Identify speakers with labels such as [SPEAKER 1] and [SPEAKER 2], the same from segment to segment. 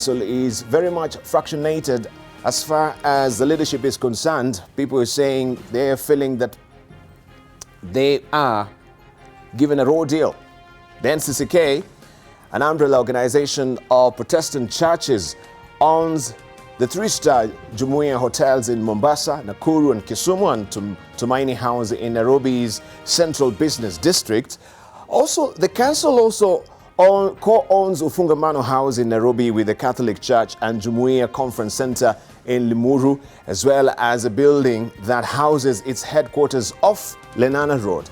[SPEAKER 1] is very much fractionated as far as the leadership is concerned. People are saying they're feeling that they are given a raw deal. The NCCK, an umbrella organization of Protestant churches, owns the three-star Jumuiya hotels in Mombasa, Nakuru and Kisumu, and Tumaini House in Nairobi's Central Business District. Also, the council also co-owns Ufungamano House in Nairobi with the Catholic Church and Jumuiya Conference Center in Limuru, as well as a building that houses its headquarters off Lenana Road.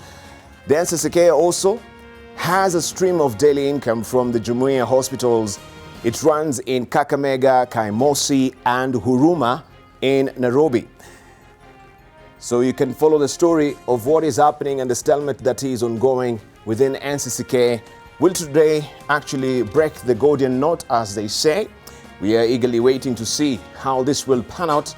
[SPEAKER 1] The NCCK also has a stream of daily income from the Jumuiya hospitals. It runs in Kakamega, Kaimosi and Huruma in Nairobi. So you can follow the story of what is happening and the stalemate that is ongoing within NCCK. Will today actually break the Gordian knot, as they say? We are eagerly waiting to see how this will pan out.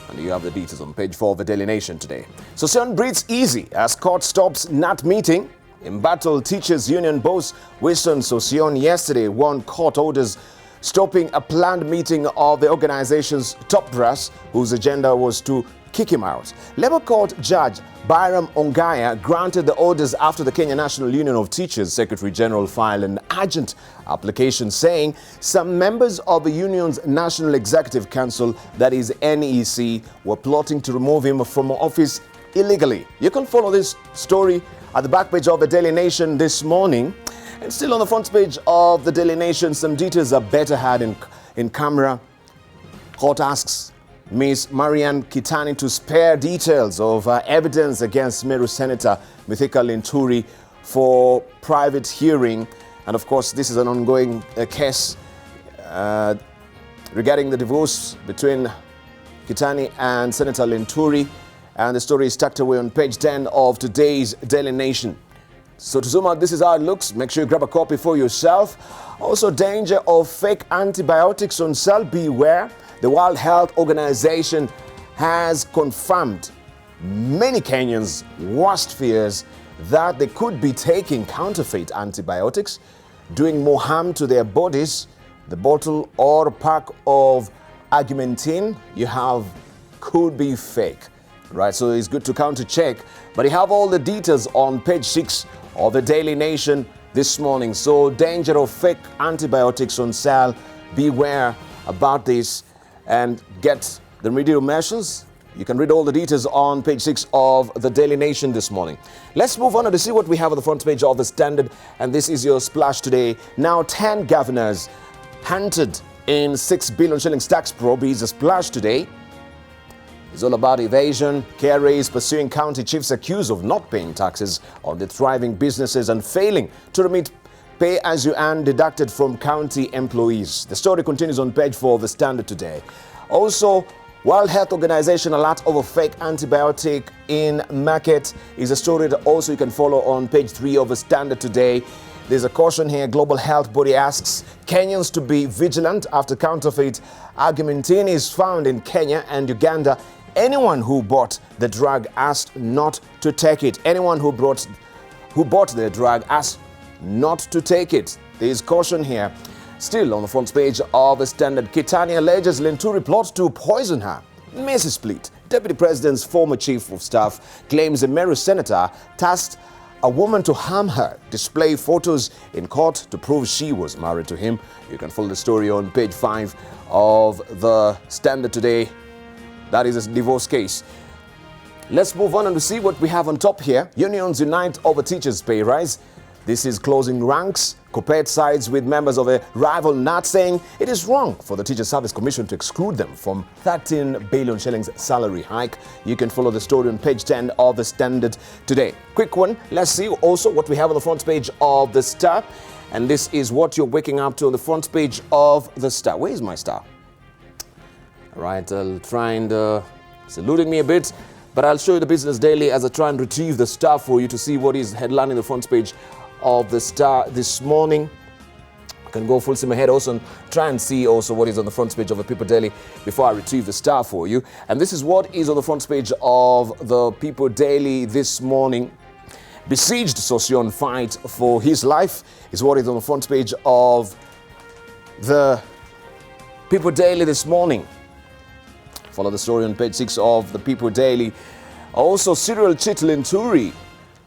[SPEAKER 1] And you have the details on page 4 of the Daily Nation today. Sosion breathes easy as court stops NAT meeting. Embattled Teachers Union boss Winston Sosion yesterday won court orders stopping a planned meeting of the organization's top brass, whose agenda was to kick him out. Labour Court Judge Byram Ongaya granted the orders after the Kenya National Union of Teachers Secretary General filed an urgent application saying some members of the union's National Executive Council, that is NEC, were plotting to remove him from office illegally. You can follow this story at the back page of the Daily Nation this morning. And still on the front page of the Daily Nation, some details are better had in camera. Court asks Ms. Marian Kitani to spare details of evidence against Meru Senator Mithika Linturi for private hearing. And of course, this is an ongoing case regarding the divorce between Kitani and Senator Linturi. And the story is tucked away on page 10 of today's Daily Nation. So to zoom out, this is how it looks. Make sure you grab a copy for yourself. Also, danger of fake antibiotics on sale. Beware. The World Health Organization has confirmed many Kenyans' worst fears that they could be taking counterfeit antibiotics, doing more harm to their bodies. The bottle or pack of Augmentin you have could be fake. Right, so it's good to counter check. But you have all the details on page 6 of the Daily Nation this morning. So danger of fake antibiotics on sale. Beware about this and get the remedial measures. You can read all the details on page 6 of the Daily Nation this morning. Let's move on to see what we have on the front page of the Standard. And this is your splash today. Now 10 governors hunted in 6 billion shillings tax probe is a splash today. It's all about evasion. KRA is pursuing county chiefs accused of not paying taxes on the thriving businesses and failing to remit pay-as-you-earn deducted from county employees. The story continues on page 4 of the Standard today. Also, World Health Organization alert over fake antibiotic in market is a story that also you can follow on page 3 of the Standard today. There's a caution here. Global Health Body asks Kenyans to be vigilant after counterfeit Augmentin is found in Kenya and Uganda. Anyone who bought the drug asked not to take it. Anyone who bought the drug asked not to take it. There is caution here. Still on the front page of the Standard, Kitani alleges Linturi plots to poison her. Messy split. Deputy President's former Chief of Staff claims a Meru senator tasked a woman to harm her, display photos in court to prove she was married to him. You can follow the story on page 5 of the Standard today. That is a divorce case. Let's move on and see what we have on top here. Unions unite over teachers' pay rise. This is closing ranks. Copet sides with members of a rival NAT saying it is wrong for the Teacher Service Commission to exclude them from 13 billion shillings salary hike. You can follow the story on page 10 of the Standard today. Quick one. Let's see also what we have on the front page of the Star. And this is what you're waking up to on the front page of the Star. Where is my Star? All right, I'll try and it's eluding me a bit, but I'll show you the Business Daily as I try and retrieve the Star for you to see what is headlining the front page of the Star this morning. I can go full steam ahead also and try and see also what is on the front page of the People Daily before I retrieve the Star for you. And this is what is on the front page of the People Daily this morning. Besieged Sosion fight for his life is what is on the front page of the People Daily this morning. Follow the story on page 6 of the People Daily. Also, serial cheat Linturi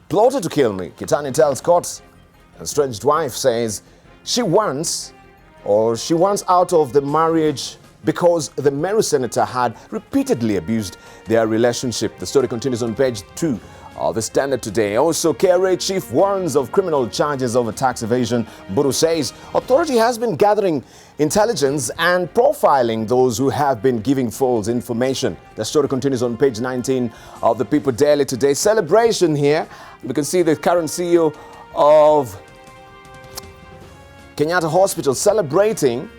[SPEAKER 1] plotted to kill me. Kitani tells court. Estranged wife says she wants out of the marriage because the Meru senator had repeatedly abused their relationship. The story continues on page 2 of the Standard today. Also, KRA chief warns of criminal charges over tax evasion. Buru says authority has been gathering intelligence and profiling those who have been giving false information. The story continues on page 19 of the People Daily today. Celebration here. We can see the current CEO of Kenyatta Hospital celebrating.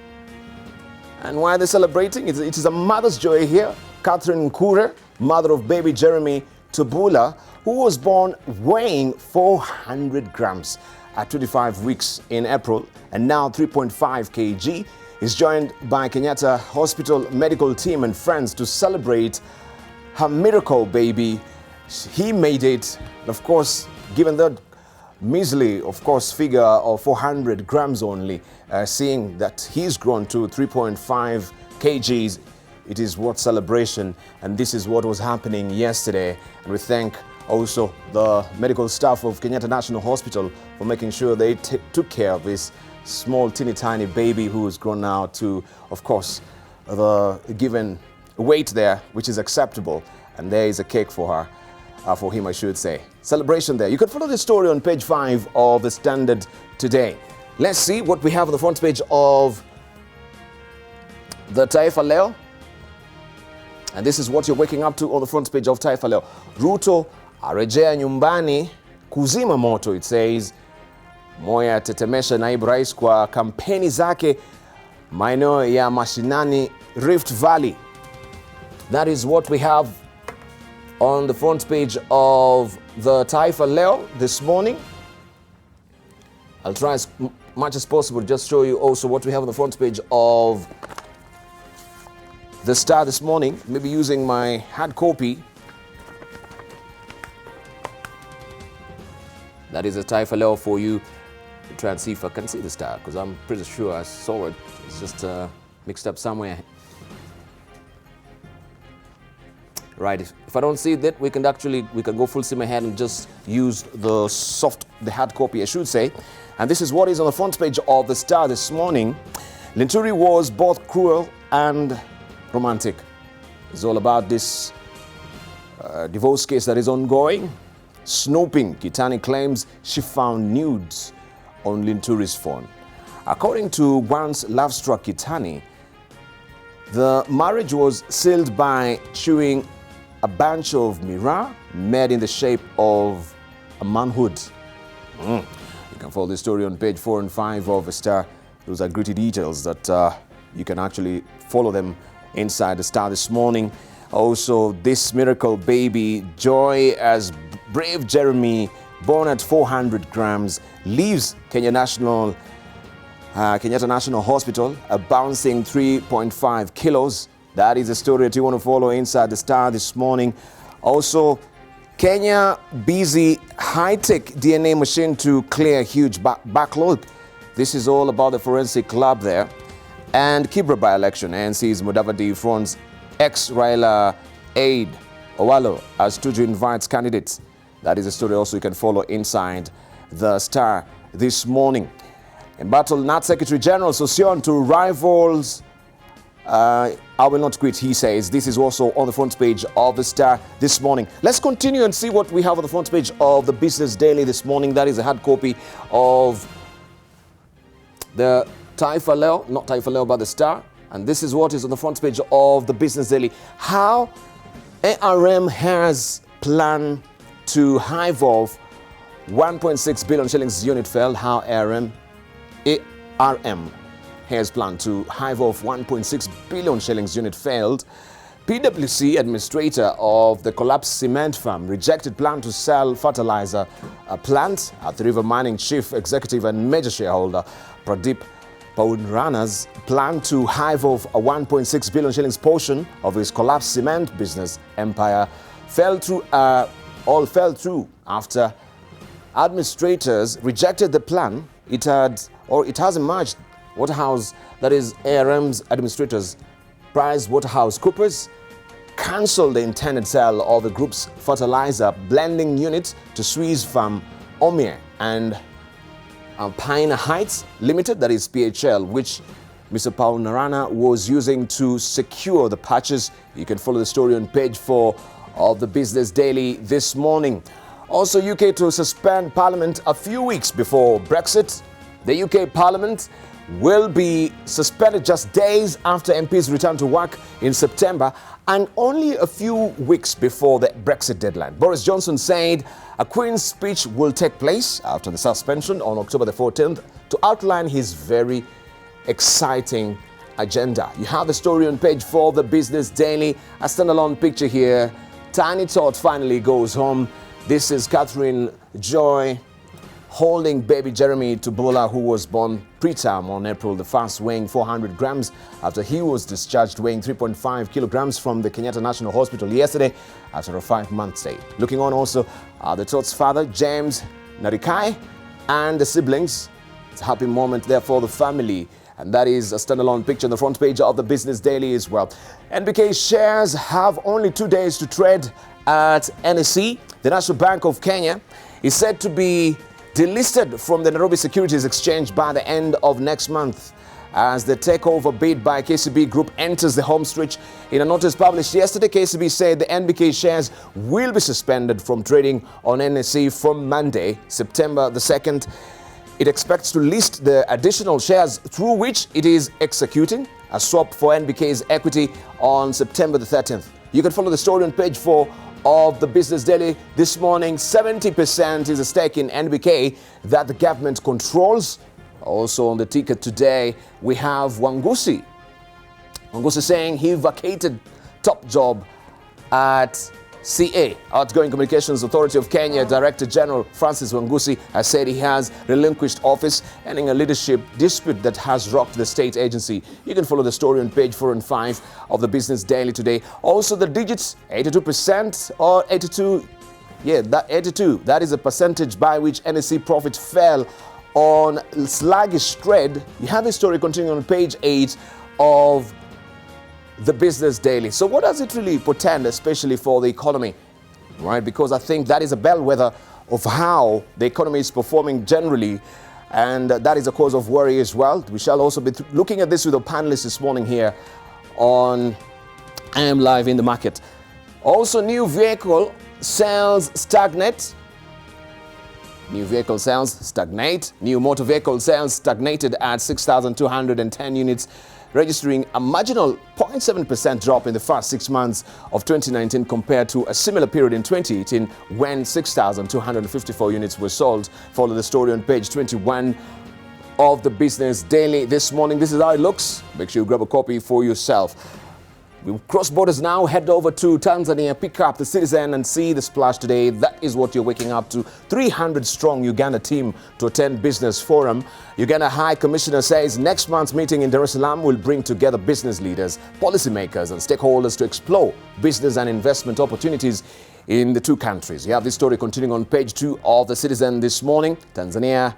[SPEAKER 1] And why are they celebrating? It is a mother's joy here. Catherine Nkure, mother of baby Jeremy Tubula, who was born weighing 400 grams at 25 weeks in April and now 3.5 kg, is joined by Kenyatta Hospital medical team and friends to celebrate her miracle baby. He made it, of course, given that measly, of course, figure of 400 grams only, seeing that he's grown to 3.5 kgs. It is worth celebration, and this is what was happening yesterday. And we thank also the medical staff of Kenyatta National Hospital for making sure they took care of this small, teeny tiny baby who has grown now to, of course, the given weight there, which is acceptable. And there is a cake for her, for him, I should say. Celebration there. You can follow the story on page 5 of the Standard today. Let's see what we have on the front page of the Taifa Leo. And this is what you're waking up to on the front page of Taifa Leo. Ruto arejea nyumbani kuzima moto, it says. Moya tetemesha naibu rais kwa kampeni zake maeneo ya mashinani Rift Valley. That is what we have on the front page of the Taifa Leo this morning. I'll try as much as possible to just show you also what we have on the front page of the Star this morning, maybe using my hard copy. That is a Taifa Leo for you. Try and see if I can see the Star, because I'm pretty sure I saw it. It's just mixed up somewhere. Right, if I don't see that, we can go full steam ahead and just use the hard copy, I should say. And this is what is on the front page of the Star this morning. Linturi was both cruel and romantic. It's all about this divorce case that is ongoing. Snooping, Kitani claims she found nudes on Linturi's phone. According to once love-struck Kitani, the marriage was sealed by chewing a bunch of mirror made in the shape of a manhood. You can follow the story on page 4 and 5 of the Star. Those are gritty details that you can actually follow them inside the Star this morning. Also, this miracle baby, joy as brave Jeremy, born at 400 grams, leaves Kenyatta National Hospital, a bouncing 3.5 kilos. That is the story that you want to follow inside the Star this morning. Also, Kenya busy high-tech DNA machine to clear huge backlog. This is all about the forensic lab there. And Kibra by-election, ANC's Mudavadi fronts ex-Raila aide Owalo as Tuju invites candidates. That is a story also you can follow inside the Star this morning. In battle, NAT Secretary General Sosion to rivals. I will not quit, he says. This is also on the front page of the Star this morning. Let's continue and see what we have on the front page of the Business Daily this morning. That is a hard copy of the Taifa Leo, not Taifa Leo, but the Star. And this is what is on the front page of the Business Daily. How ARM has planned to hive off 1.6 billion shillings unit failed. How ARM has planned to hive off 1.6 billion shillings unit failed. PwC administrator of the collapsed cement farm rejected plan to sell fertilizer plant. At the River Mining chief executive and major shareholder Pradeep Paunrana's plan to hive off a 1.6 billion shillings portion of his collapsed cement business empire fell through after administrators rejected the plan. It has emerged Waterhouse, that is ARM's administrators, PricewaterhouseCoopers, cancelled the intended sale of the group's fertilizer blending unit to Swiss firm Omea and Pine Heights Limited, that is PHL, which Mr. Paul Narana was using to secure the purchase. You can follow the story on page 4 of the Business Daily this morning. Also, UK to suspend Parliament a few weeks before Brexit. The UK Parliament will be suspended just days after MPs return to work in September and only a few weeks before the Brexit deadline. Boris Johnson said a Queen's speech will take place after the suspension on October the 14th to outline his very exciting agenda. You have the story on page 4 of the Business Daily. A standalone picture here. Tiny Tot finally goes home. This is Catherine Joy holding baby Jeremy Tubula, who was born preterm on April the 1st, weighing 400 grams after he was discharged weighing 3.5 kilograms from the Kenyatta National Hospital yesterday after a 5-month stay. Looking on also are the Tot's father, James Narikai, and the siblings. It's a happy moment there for the family. And that is a standalone picture on the front page of the Business Daily as well. NBK shares have only 2 days to trade at NSE. The National Bank of Kenya is said to be delisted from the Nairobi Securities Exchange by the end of next month as the takeover bid by KCB Group enters the home stretch. In a notice published yesterday, KCB said the NBK shares will be suspended from trading on NSE from Monday, September the 2nd. It expects to list the additional shares through which it is executing a swap for NBK's equity on September the 13th. You can follow the story on page 4 of the Business Daily this morning. 70% is a stake in NBK that the government controls. Also on the ticket today, we have Wangusi. Wangusi saying he vacated top job at CA, Outgoing Communications Authority of Kenya. Director General Francis Wangusi has said he has relinquished office, ending a leadership dispute that has rocked the state agency. You can follow the story on page 4 and 5 of the Business Daily today. Also the digits, 82% or 82, that 82. That is a percentage by which NSE profit fell on sluggish trade. You have the story continuing on page 8 of the Business Daily. So what does it really portend, especially for the economy, right? Because I think that is a bellwether of how the economy is performing generally, and that is a cause of worry as well. We shall also be looking at this with the panelists this morning here on I Am Live in the Market. Also, new vehicle sales stagnate. New vehicle sales stagnate. New motor vehicle sales stagnated at 6,210 units, registering a marginal 0.7% drop in the first 6 months of 2019 compared to a similar period in 2018 when 6,254 units were sold. Follow the story on page 21 of the Business Daily this morning. This is how it looks. Make sure you grab a copy for yourself. We cross borders now, head over to Tanzania, pick up the Citizen and see the splash today. That is what you're waking up to. 300-strong Uganda team to attend business forum. Uganda High Commissioner says next month's meeting in Dar es Salaam will bring together business leaders, policymakers and stakeholders to explore business and investment opportunities in the two countries. You have this story continuing on page 2 of the Citizen this morning. Tanzania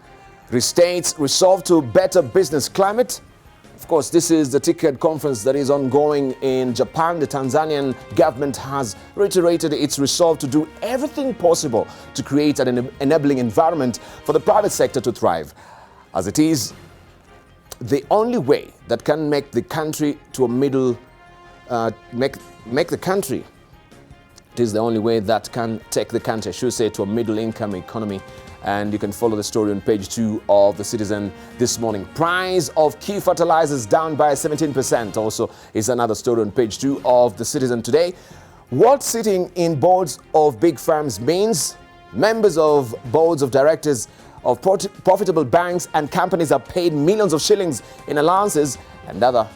[SPEAKER 1] restates resolve to better business climate. Of course, this is the TICAD conference that is ongoing in Japan. The Tanzanian government has reiterated its resolve to do everything possible to create an enabling environment for the private sector to thrive, as it is the only way that can make the country to a middle, make the country. It is the only way that can take the country, I should say, to a middle-income economy. And you can follow the story on page 2 of the Citizen this morning. Price of key fertilizers down by 17% also is another story on page 2 of the Citizen today. What sitting in boards of big firms means. Members of boards of directors of profitable banks and companies are paid millions of shillings in allowances and other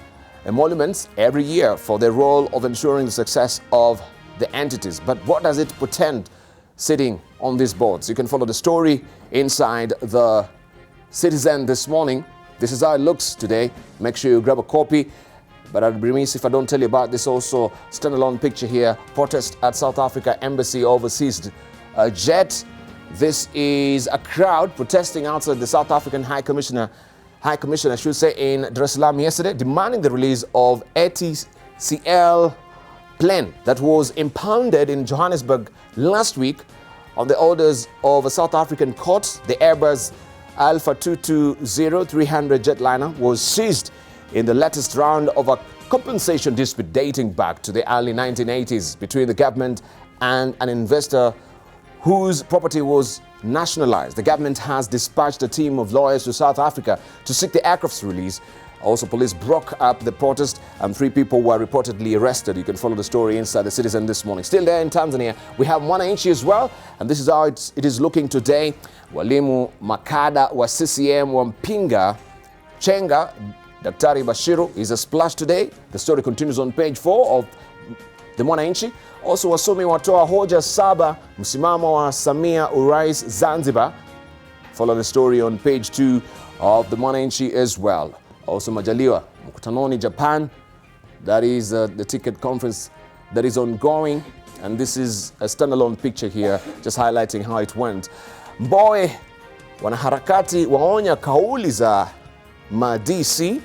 [SPEAKER 1] emoluments every year for their role of ensuring the success of the entities. But what does it portend sitting on these boards? You can follow the story inside the Citizen this morning. This is how it looks today. Make sure you grab a copy. But I'd be remiss if I don't tell you about this also standalone picture here. Protest at South Africa Embassy over seized jet. This is a crowd protesting outside the South African High Commissioner High Commission, I should say, in Dar es Salaam yesterday, demanding the release of ATCL plane that was impounded in Johannesburg last week on the orders of a South African court. The Airbus Alpha 220-300 jetliner was seized in the latest round of a compensation dispute dating back to the early 1980s between the government and an investor whose property was nationalized. The government has dispatched a team of lawyers to South Africa to seek the aircraft's release. Also, police broke up the protest and 3 people were reportedly arrested. You can follow the story inside the Citizen this morning. Still there in Tanzania, we have Mwananchi as well, and this is how it is looking today. Walimu Makada wa CCM wampinga Chenga Daktari Bashiru is a splash today. The story continues on page 4 of the Mwananchi. Also, wasomi watoa hoja 7 msimamo wa Samia urais Zanzibar. Follow the story on page 2 of the Mwananchi as well. Also, Majaliwa mkutanoni Japan. That is the ticket conference that is ongoing, and this is a standalone picture here just highlighting how it went. Mbowe wanaharakati waonya kauli za ma-DC.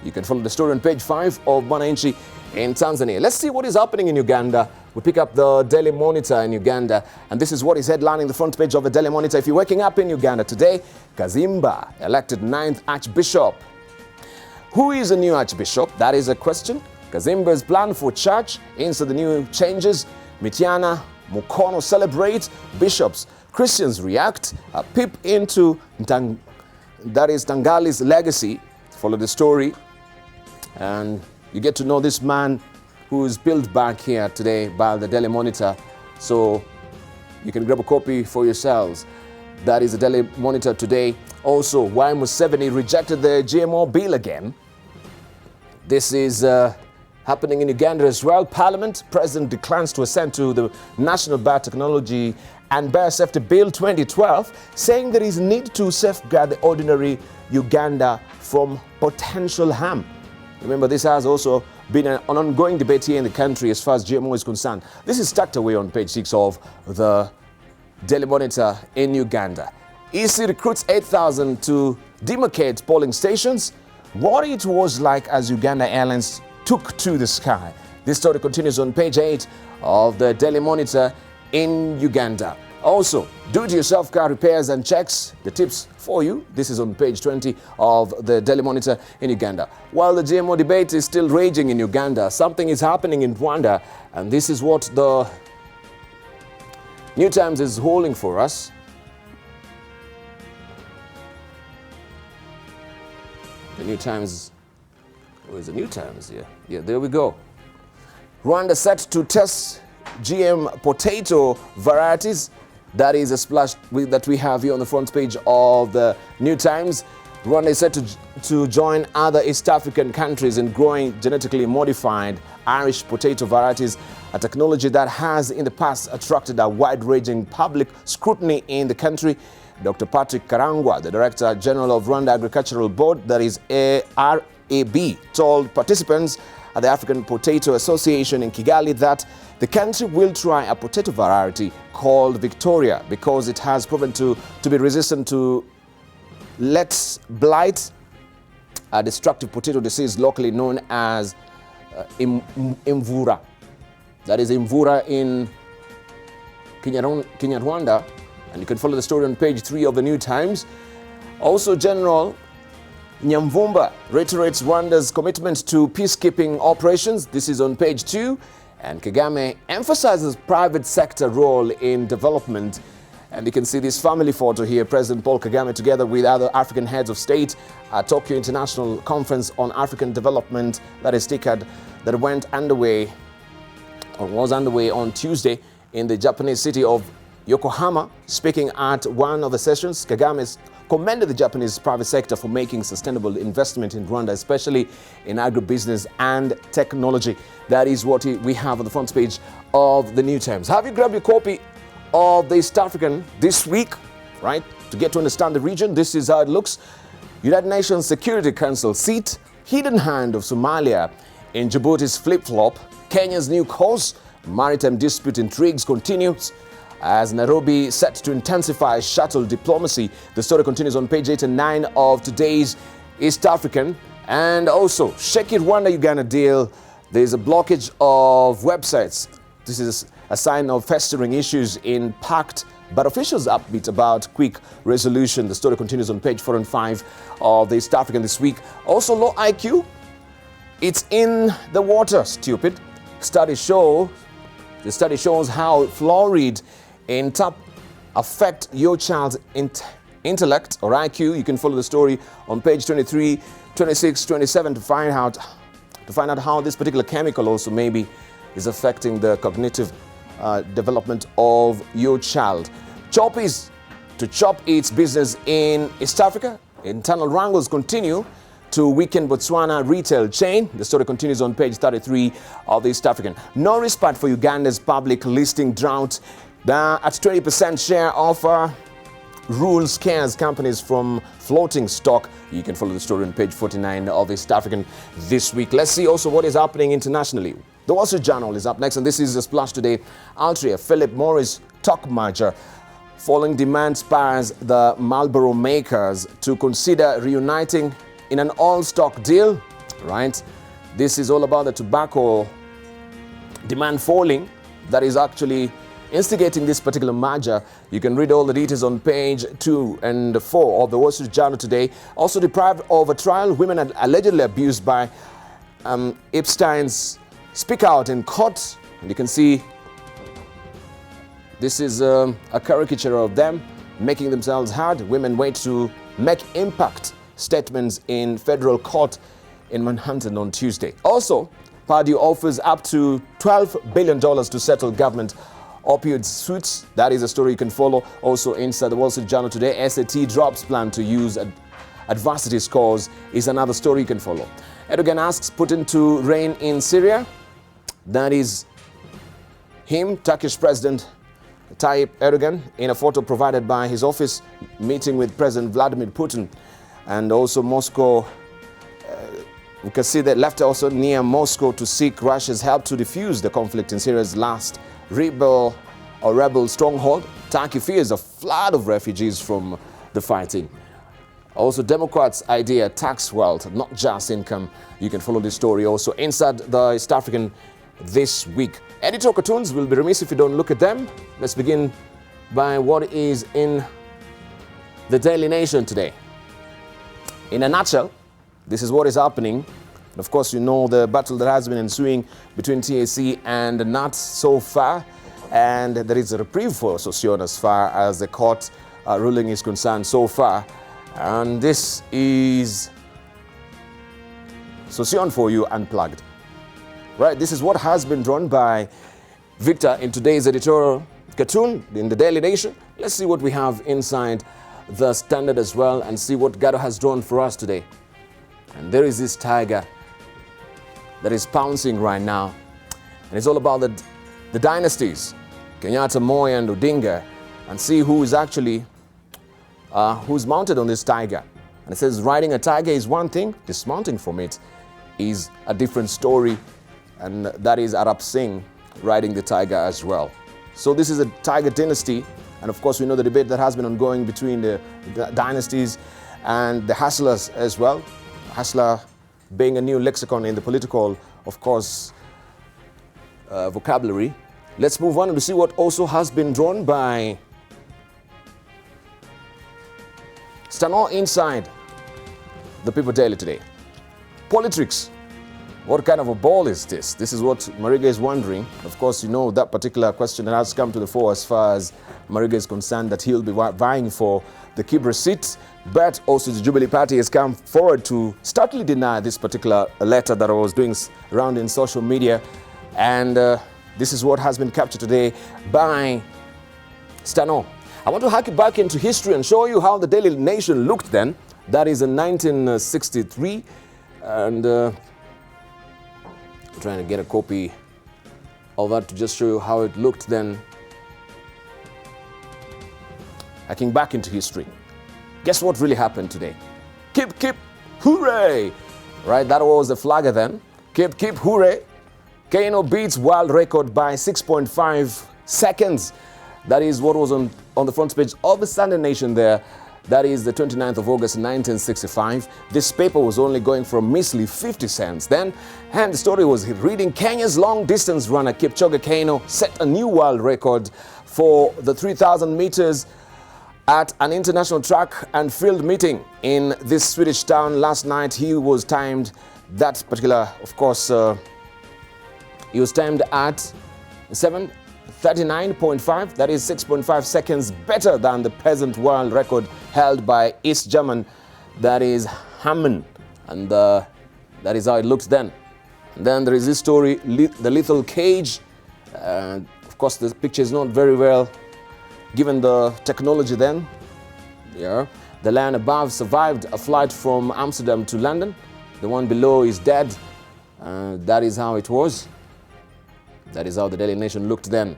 [SPEAKER 1] You can follow the story on page 5 of Mwananchi in Tanzania. Let's see what is happening in Uganda. We pick up the Daily Monitor in Uganda, and this is what is headlining the front page of the Daily Monitor. If you're waking up in Uganda today, Kazimba elected 9th Archbishop. Who is a new Archbishop? That is a question. Kazimba's plan for church into the new changes. Mitiana Mukono celebrate. Bishops. Christians react. A peep into Tangali's legacy. Follow the story, and you get to know this man who is built back here today by the Daily Monitor. So you can grab a copy for yourselves. That is the Daily Monitor today. Also, why Museveni rejected the GMO bill again. This is happening in Uganda as well. Parliament, President declines to assent to the National Biotechnology and Biosafety Bill 2012, saying there is need to safeguard the ordinary Uganda from potential harm. Remember, this has also been an ongoing debate here in the country as far as GMO is concerned. This is tucked away on page 6 of the Daily Monitor in Uganda. EC recruits 8,000 to demarcate polling stations. What it was like as Uganda Airlines took to the sky. This story continues on page 8 of the Daily Monitor in Uganda. Also, do-it-yourself car repairs and checks, the tips for you. This is on page 20 of the Daily Monitor in Uganda. While the GMO debate is still raging in Uganda, something is happening in Rwanda, and this is what the New Times is holding for us. The New Times, where is the New Times here? Yeah, there we go. Rwanda set to test GM potato varieties. That is a splash that we have here on the front page of the New Times. Rwanda is set to join other East African countries in growing genetically modified Irish potato varieties, a technology that has in the past attracted a wide-ranging public scrutiny in the country. Dr. Patrick Karangwa, the Director General of Rwanda Agricultural Board, that is RAB, told participants at the African Potato Association in Kigali that the country will try a potato variety called Victoria because it has proven to be resistant to let's blight, a destructive potato disease locally known as Imvura. That is Imvura in Kinyarwanda, and you can follow the story on page 3 of the New Times. Also, General Nyamvumba reiterates Rwanda's commitment to peacekeeping operations. This is on page 2. And Kagame emphasizes private sector role in development. And you can see this family photo here. President Paul Kagame together with other African heads of state at Tokyo International Conference on African Development, that is TICAD, that was underway on Tuesday in the Japanese city of Yokohama. Speaking at one of the sessions, Kagame commended the Japanese private sector for making sustainable investment in Rwanda, especially in agribusiness and technology. That is what we have on the front page of the New Times. Have you grabbed your copy of the East African this week, right? To get to understand the region, this is how it looks. United Nations Security Council seat, hidden hand of Somalia in Djibouti's flip-flop, Kenya's new course, maritime dispute intrigues continues. as Nairobi set to intensify shuttle diplomacy. The story continues on page 8 and 9 of today's East African. And also, shaky Rwanda-Uganda deal. There's a blockage of websites. This is a sign of festering issues in pact, but officials upbeat about quick resolution. The story continues on page 4 and 5 of the East African this week. Also, low IQ. It's in the water, stupid. The study shows how fluoride in tap affect your child's intellect or IQ. You can follow the story on page 23, 26, 27 to find out how this particular chemical also maybe is affecting the cognitive development of your child. Choppies to chop its business in East Africa. Internal wrangles continue to weaken Botswana retail chain. The story continues on page 33 of the East African. No respite for Uganda's public listing drought. At 20% share offer rule scares companies from floating stock. You can follow the story on page 49 of the East African this week. Let's see also what is happening internationally. The Wall Street Journal is up next, and this is a splash today. Altria, Philip Morris stock merger. Falling demand spurs the Marlboro makers to consider reuniting in an all-stock deal, right? This is all about the tobacco demand falling that is actually instigating this particular merger. You can read all the details on page 2 and 4 of the Wall Street Journal today. Also deprived of a trial, women are allegedly abused by Epstein's speak out in court. And you can see this is a caricature of them making themselves heard. Women wait to make impact statements in federal court in Manhattan on Tuesday. Also, Purdue offers up to $12 billion to settle government opioid suits. That is a story you can follow also inside the Wall Street Journal today. SAT drops plan to use adversity scores is another story you can follow. Erdogan asks Putin to reign in Syria. That is him, Turkish President Tayyip Erdogan, in a photo provided by his office, meeting with President Vladimir Putin. And also Moscow, we can see that left also near Moscow to seek Russia's help to defuse the conflict in Syria's last rebel stronghold. Turkey fears a flood of refugees from the fighting. Also, Democrats' idea tax wealth, not just income. You can follow this story also inside the East African this week. Editor cartoons will be remiss if you don't look at them. Let's begin by what is in the Daily Nation today. In a nutshell, this is what is happening. And of course, you know the battle that has been ensuing between TAC and the NAT so far. And there is a reprieve for Sossion as far as the court ruling is concerned so far. And this is Sossion for you unplugged. Right, this is what has been drawn by Victor in today's editorial cartoon in the Daily Nation. Let's see what we have inside the Standard as well and see what Gado has drawn for us today. And there is this tiger that is pouncing right now. And it's all about the dynasties, Kenyatta, Moi and Odinga, and see who is actually, who's mounted on this tiger. And it says riding a tiger is one thing, dismounting from it is a different story. And that is Arab Singh riding the tiger as well. So this is a tiger dynasty. And of course, we know the debate that has been ongoing between the dynasties and the hustlers as well. Hustler being a new lexicon in the political, of course, vocabulary. Let's move on and see what also has been drawn by Stano inside the People Daily today. Politics. What kind of a ball is this? This is what Mariga is wondering. Of course, you know that particular question that has come to the fore as far as Mariga is concerned, that he'll be vying for the Kibra seat. But also the Jubilee Party has come forward to starkly deny this particular letter that I was doing around in social media. And this is what has been captured today by Stano. I want to hack it back into history and show you how the Daily Nation looked then. That is in 1963. And trying to get a copy of that to just show you how it looked then. Hacking back into history. Guess what really happened today? Kip, hooray! Right, that was the flagger then. Kip, hooray! Kano beats world record by 6.5 seconds. That is what was on the front page of the Sunday Nation there. That is the 29th of August 1965. This paper was only going for a measly 50 cents then, and the story was reading Kenya's long-distance runner Kipchoge Keino set a new world record for the 3,000 meters at an international track and field meeting in this Swedish town last night. He was timed, that particular, of course, he was timed at 7:39.5, that is 6.5 seconds better than the present world record held by East German, that is Hamann, and that is how it looks then. And then there is this story, the lethal cage. Of course, the picture is not very well given the technology then. Yeah. The lion above survived a flight from Amsterdam to London. The one below is dead. That is how it was. That is how the Daily Nation looked then.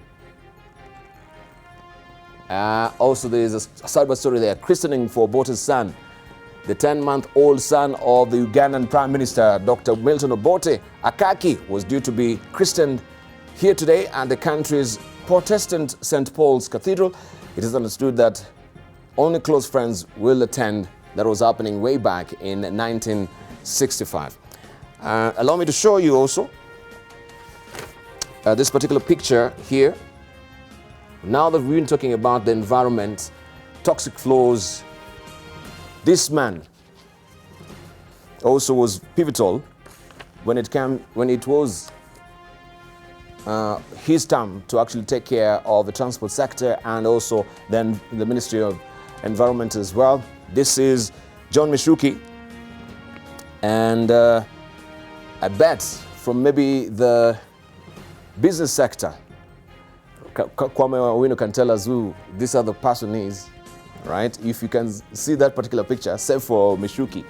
[SPEAKER 1] Also, there is a cyber story there, christening for Obote's son. The 10-month-old son of the Ugandan Prime Minister, Dr. Milton Obote Akaki, was due to be christened here today at the country's Protestant St. Paul's Cathedral. It is understood that only close friends will attend. That was happening way back in 1965. Allow me to show you also this particular picture here. Now that we've been talking about the environment, toxic flows, this man also was pivotal when it was his term to actually take care of the transport sector and also then the Ministry of Environment as well. This is John Mishuki, and I bet from maybe the business sector, Kwame Owino can tell us who this other person is, right? If you can see that particular picture, save for Mishuki.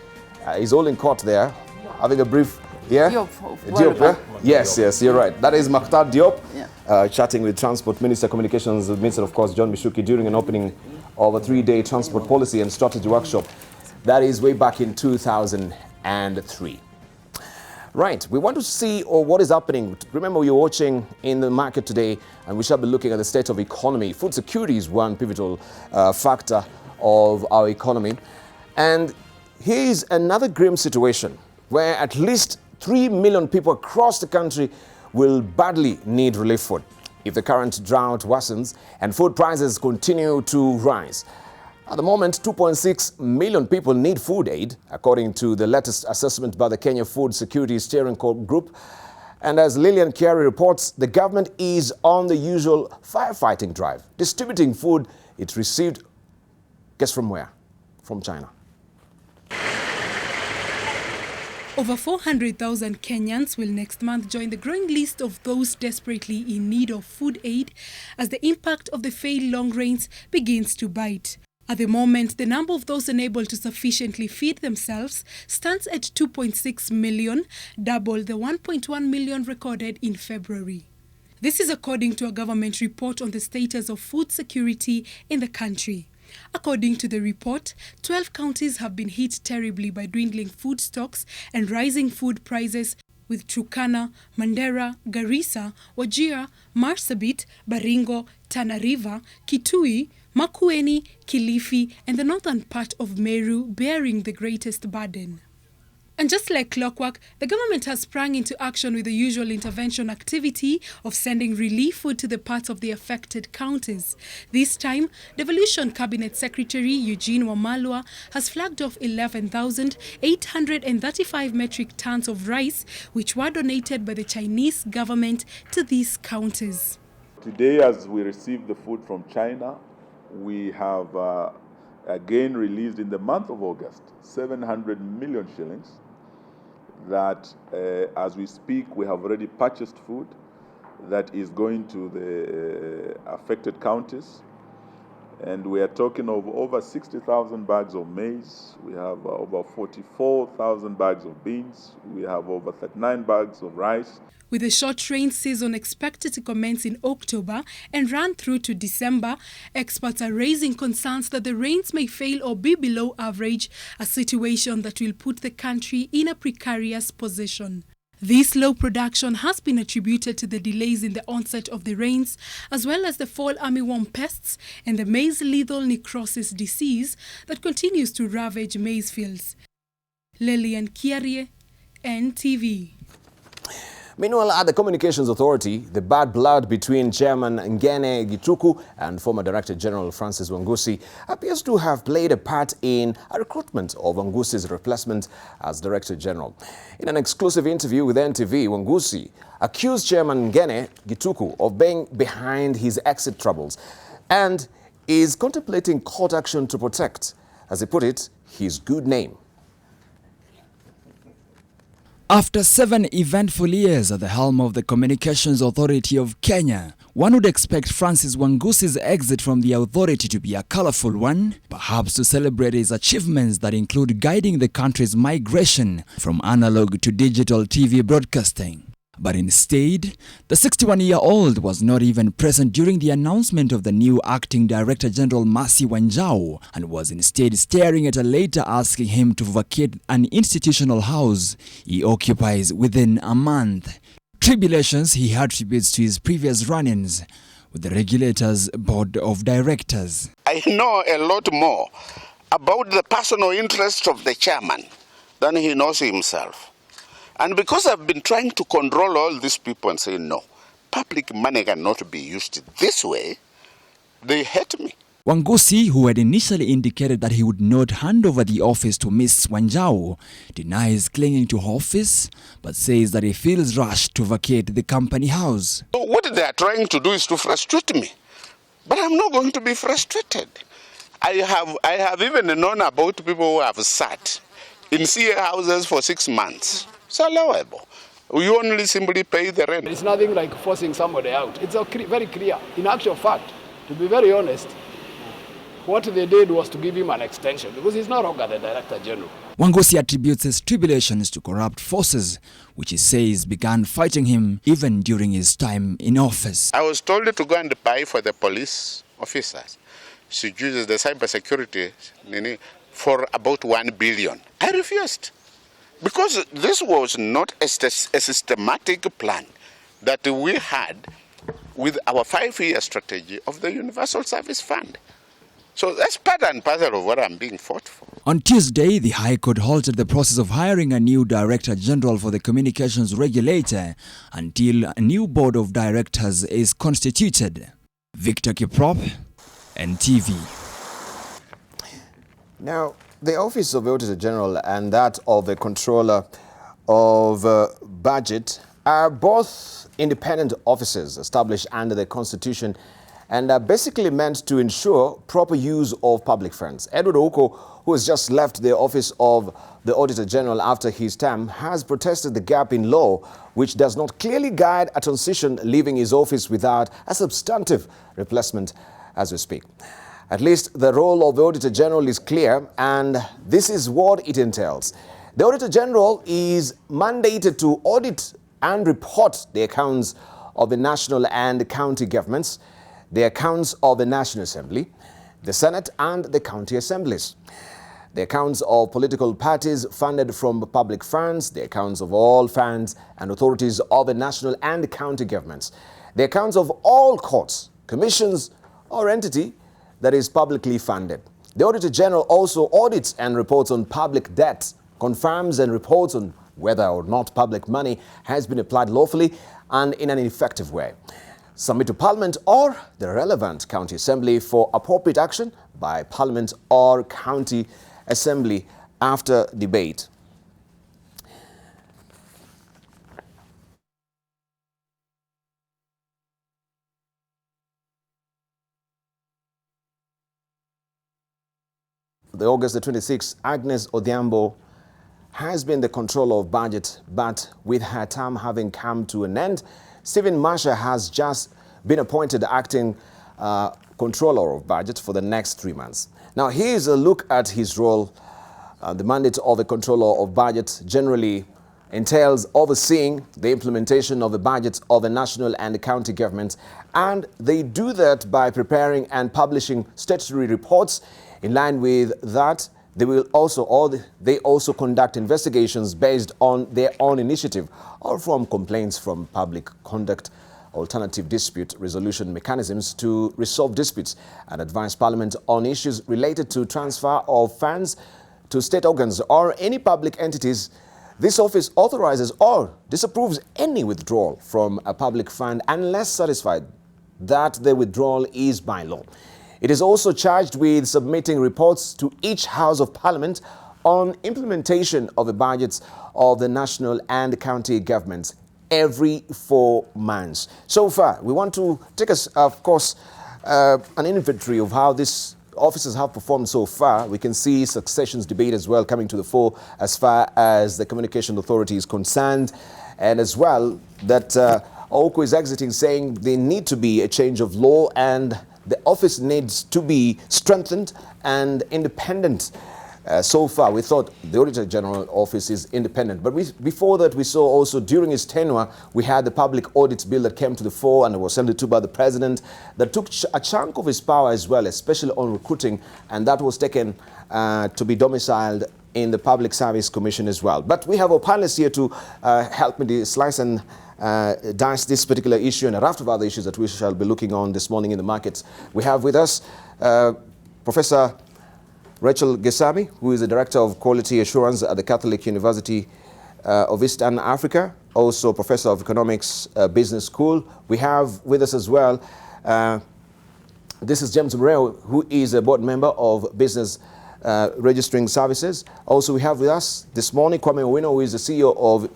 [SPEAKER 1] He's all in court there, having a brief, yeah? Diop, yeah? Yes, you're right. That is Makhtar Diop, chatting with Transport Minister, Communications Minister, of course, John Mishuki, during an opening of a 3-day transport policy and strategy workshop. That is way back in 2003. Right, we want to see what is happening. Remember, you're watching in the market today, and we shall be looking at the state of economy. Food security is one pivotal factor of our economy. And here's another grim situation where at least 3 million people across the country will badly need relief food if the current drought worsens and food prices continue to rise. At the moment, 2.6 million people need food aid, according to the latest assessment by the Kenya Food Security Steering Group. And as Lillian Carey reports, the government is on the usual firefighting drive, distributing food it received, guess from where? From China.
[SPEAKER 2] Over 400,000 Kenyans will next month join the growing list of those desperately in need of food aid as the impact of the failed long rains begins to bite. At the moment, the number of those unable to sufficiently feed themselves stands at 2.6 million, double the 1.1 million recorded in February. This is according to a government report on the status of food security in the country. According to the report, 12 counties have been hit terribly by dwindling food stocks and rising food prices, with Turkana, Mandera, Garissa, Wajir, Marsabit, Baringo, Tana River, Kitui, Makueni, Kilifi, and the northern part of Meru bearing the greatest burden. And just like clockwork, the government has sprung into action with the usual intervention activity of sending relief food to the parts of the affected counties. This time, Devolution Cabinet Secretary Eugene Wamalwa has flagged off 11,835 metric tons of rice, which were donated by the Chinese government to these counties.
[SPEAKER 3] Today, as we receive the food from China, we have again released in the month of August 700 million shillings that as we speak we have already purchased food that is going to the affected counties, and we are talking of over 60,000 bags of maize, we have over 44,000 bags of beans, we have over 39 bags of rice.
[SPEAKER 2] With the short rain season expected to commence in October and run through to December, experts are raising concerns that the rains may fail or be below average, a situation that will put the country in a precarious position. This low production has been attributed to the delays in the onset of the rains, as well as the fall armyworm pests and the maize lethal necrosis disease that continues to ravage maize fields. Lilian Kiarie, NTV.
[SPEAKER 1] Meanwhile, at the Communications Authority, the bad blood between Chairman Ngene Gituku and former Director General Francis Wangusi appears to have played a part in a recruitment of Wangusi's replacement as Director General. In an exclusive interview with NTV, Wangusi accused Chairman Ngene Gituku of being behind his exit troubles and is contemplating court action to protect, as he put it, his good name.
[SPEAKER 4] After 7 eventful years at the helm of the Communications Authority of Kenya, one would expect Francis Wangusi's exit from the authority to be a colorful one, perhaps to celebrate his achievements that include guiding the country's migration from analog to digital TV broadcasting. But instead, the 61-year-old was not even present during the announcement of the new Acting Director General Mercy Wanjau and was instead staring at a letter asking him to vacate an institutional house he occupies within a month. Tribulations he attributes to his previous run-ins with the regulator's board of directors.
[SPEAKER 5] I know a lot more about the personal interests of the chairman than he knows himself. And because I've been trying to control all these people and say, no, public money cannot be used this way, they hate me.
[SPEAKER 4] Wangusi, who had initially indicated that he would not hand over the office to Ms. Wanjau, denies clinging to office, but says that he feels rushed to vacate the company house.
[SPEAKER 5] So what they are trying to do is to frustrate me. But I'm not going to be frustrated. I have even known about people who have sat in CA houses for 6 months. It's allowable. You only simply pay the rent.
[SPEAKER 6] It's nothing like forcing somebody out. It's very clear. In actual fact, to be very honest, what they did was to give him an extension because he's no longer the Director General.
[SPEAKER 4] Wangusi attributes his tribulations to corrupt forces, which he says began fighting him even during his time in office.
[SPEAKER 5] I was told to go and buy for the police officers to use the cybersecurity for about 1 billion. I refused. Because this was not a systematic plan that we had with our 5-year strategy of the Universal Service Fund. So that's part and parcel of what I'm being fought for.
[SPEAKER 4] On Tuesday, the High Court halted the process of hiring a new Director General for the Communications Regulator until a new Board of Directors is constituted. Victor Kiprop, NTV.
[SPEAKER 1] Now, the Office of the Auditor General and that of the Controller of Budget are both independent offices established under the Constitution and are basically meant to ensure proper use of public funds. Edward Oko, who has just left the Office of the Auditor General after his term, has protested the gap in law which does not clearly guide a transition, leaving his office without a substantive replacement as we speak. At least the role of the Auditor General is clear, and this is what it entails. The Auditor General is mandated to audit and report the accounts of the national and county governments, the accounts of the National Assembly, the Senate and the county assemblies, the accounts of political parties funded from public funds, the accounts of all funds and authorities of the national and county governments, the accounts of all courts, commissions or entity that is publicly funded. The Auditor General also audits and reports on public debt, confirms and reports on whether or not public money has been applied lawfully and in an effective way. Submit to Parliament or the relevant county assembly for appropriate action by Parliament or county assembly after debate. The August the 26th, Agnes Odhiambo has been the controller of budget, but with her term having come to an end, Stephen Marsha has just been appointed acting controller of budget for the next 3 months. Now, here's a look at his role. The mandate of the controller of budget generally entails overseeing the implementation of the budgets of the national and the county governments, and they do that by preparing and publishing statutory reports. In line with that, They will also, they also conduct investigations based on their own initiative or from complaints from public conduct, alternative dispute resolution mechanisms to resolve disputes and advise Parliament on issues related to transfer of funds to state organs or any public entities. This office authorizes or disapproves any withdrawal from a public fund unless satisfied that the withdrawal is by law. It is also charged with submitting reports to each House of Parliament on implementation of the budgets of the national and county governments every 4 months. So far, we want to take us, of course, an inventory of how these officers have performed so far. We can see successions debate as well coming to the fore as far as the Communication Authority is concerned, and as well that OCO is exiting saying there need to be a change of law and the office needs to be strengthened and independent. So far, we thought the Auditor General Office is independent. But before that, we saw also during his tenure, we had the Public Audits Bill that came to the fore and was sent to by the President that took a chunk of his power as well, especially on recruiting, and that was taken to be domiciled in the Public Service Commission as well. But we have our panelists here to help me slice and dice this particular issue and a raft of other issues that we shall be looking on this morning in the markets. We have with us Professor Rachel Gesabi, who is the Director of Quality Assurance at the Catholic University of Eastern Africa, also Professor of Economics Business School. We have with us as well, this is James Murrell, who is a board member of Business Registering Services. Also, we have with us this morning Kwame Owino, who is the CEO of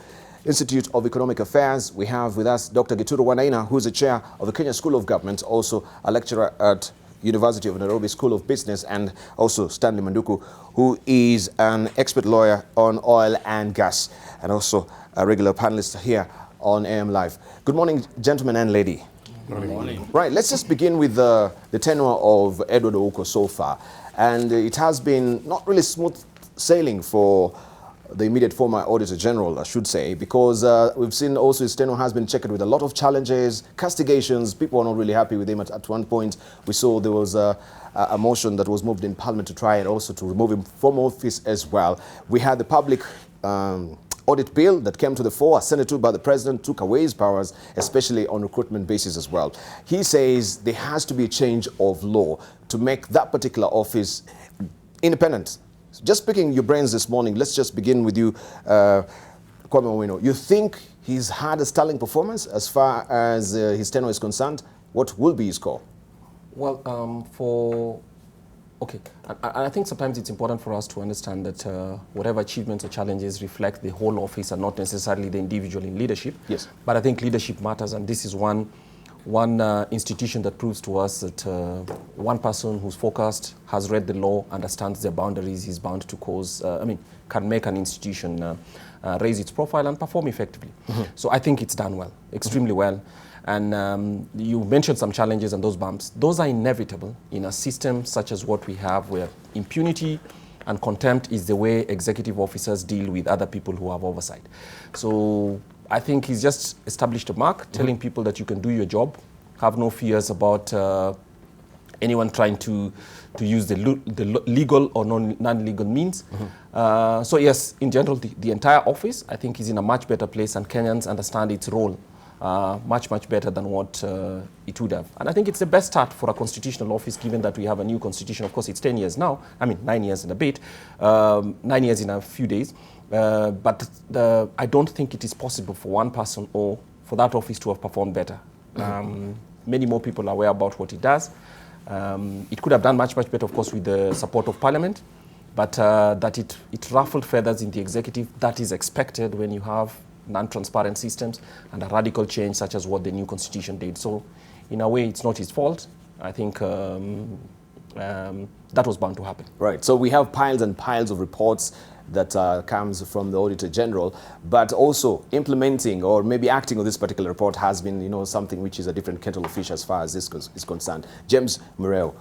[SPEAKER 1] Institute of Economic Affairs. We have with us Dr. Gituro Wanaina, who is the chair of the Kenya School of Government, also a lecturer at University of Nairobi School of Business, and also Stanley Manduku, who is an expert lawyer on oil and gas, and also a regular panelist here on AM Live. Good morning, gentlemen and lady.
[SPEAKER 6] Good morning.
[SPEAKER 1] Right, let's just begin with the tenure of Edward Ouko so far. And it has been not really smooth sailing for the immediate former Auditor General, I should say, because we've seen also his tenure has been checkered with a lot of challenges, castigations. People are not really happy with him. At one point, we saw there was a motion that was moved in Parliament to try and also to remove him from office as well. We had the Public Audit Bill that came to the fore, sent by the President, took away his powers, especially on recruitment basis as well. He says there has to be a change of law to make that particular office independent. Just picking your brains this morning, let's just begin with you, Kwame Owino. You think he's had a sterling performance as far as his tenure is concerned? What will be his score?
[SPEAKER 7] Well, I think sometimes it's important for us to understand that whatever achievements or challenges reflect the whole office and not necessarily the individual in leadership.
[SPEAKER 1] Yes.
[SPEAKER 7] But I think leadership matters, and this is one institution that proves to us that one person who's focused, has read the law, understands their boundaries, is bound to cause, can make an institution raise its profile and perform effectively. Mm-hmm. So I think it's done well, extremely well. And you mentioned some challenges and those bumps. Those are inevitable in a system such as what we have, where impunity and contempt is the way executive officers deal with other people who have oversight. So I think he's just established a mark, telling people that you can do your job, have no fears about anyone trying to use the legal or non-legal means. Mm-hmm. So yes, in general, the entire office, I think, is in a much better place, and Kenyans understand its role much better than what it would have. And I think it's the best start for a constitutional office, given that we have a new constitution. Of course, it's 10 years now. 9 years and a bit, 9 years in a few days. But I don't think it is possible for one person or for that office to have performed better. Many more people are aware about what it does. It could have done much better, of course, with the support of Parliament, but that it ruffled feathers in the executive, that is expected when you have non-transparent systems and a radical change such as what the new constitution did. So in a way, it's not his fault. I think that was bound to happen. Right.
[SPEAKER 1] So we have piles and piles of reports that comes from the Auditor General, but also implementing or maybe acting on this particular report has been, something which is a different kettle of fish as far as this is concerned. James Murrell,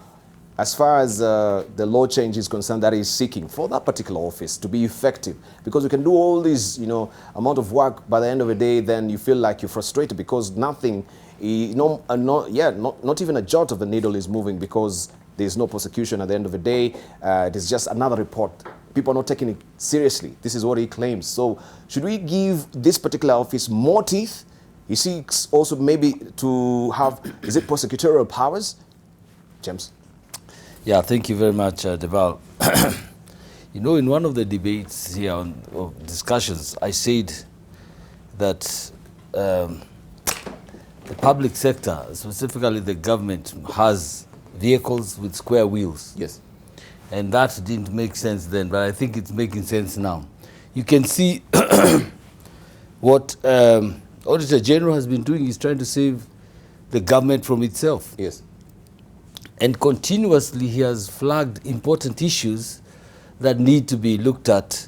[SPEAKER 1] as far as the law change is concerned that is seeking for that particular office to be effective, because you can do all this, amount of work, by the end of the day, then you feel like you're frustrated because nothing, not even a jot of the needle is moving, because There's no prosecution at the end of the day. It is just another report. People are not taking it seriously. This is what he claims. So should we give this particular office more teeth? He seeks also maybe to have, is it prosecutorial powers? James?
[SPEAKER 8] Yeah, thank you very much, Debarl. You know, in one of the debates here or discussions, I said that the public sector, specifically the government, has vehicles with square wheels.
[SPEAKER 1] Yes.
[SPEAKER 8] And that didn't make sense then, but I think it's making sense now. You can see what Auditor General has been doing is trying to save the government from itself.
[SPEAKER 1] Yes. And
[SPEAKER 8] continuously he has flagged important issues that need to be looked at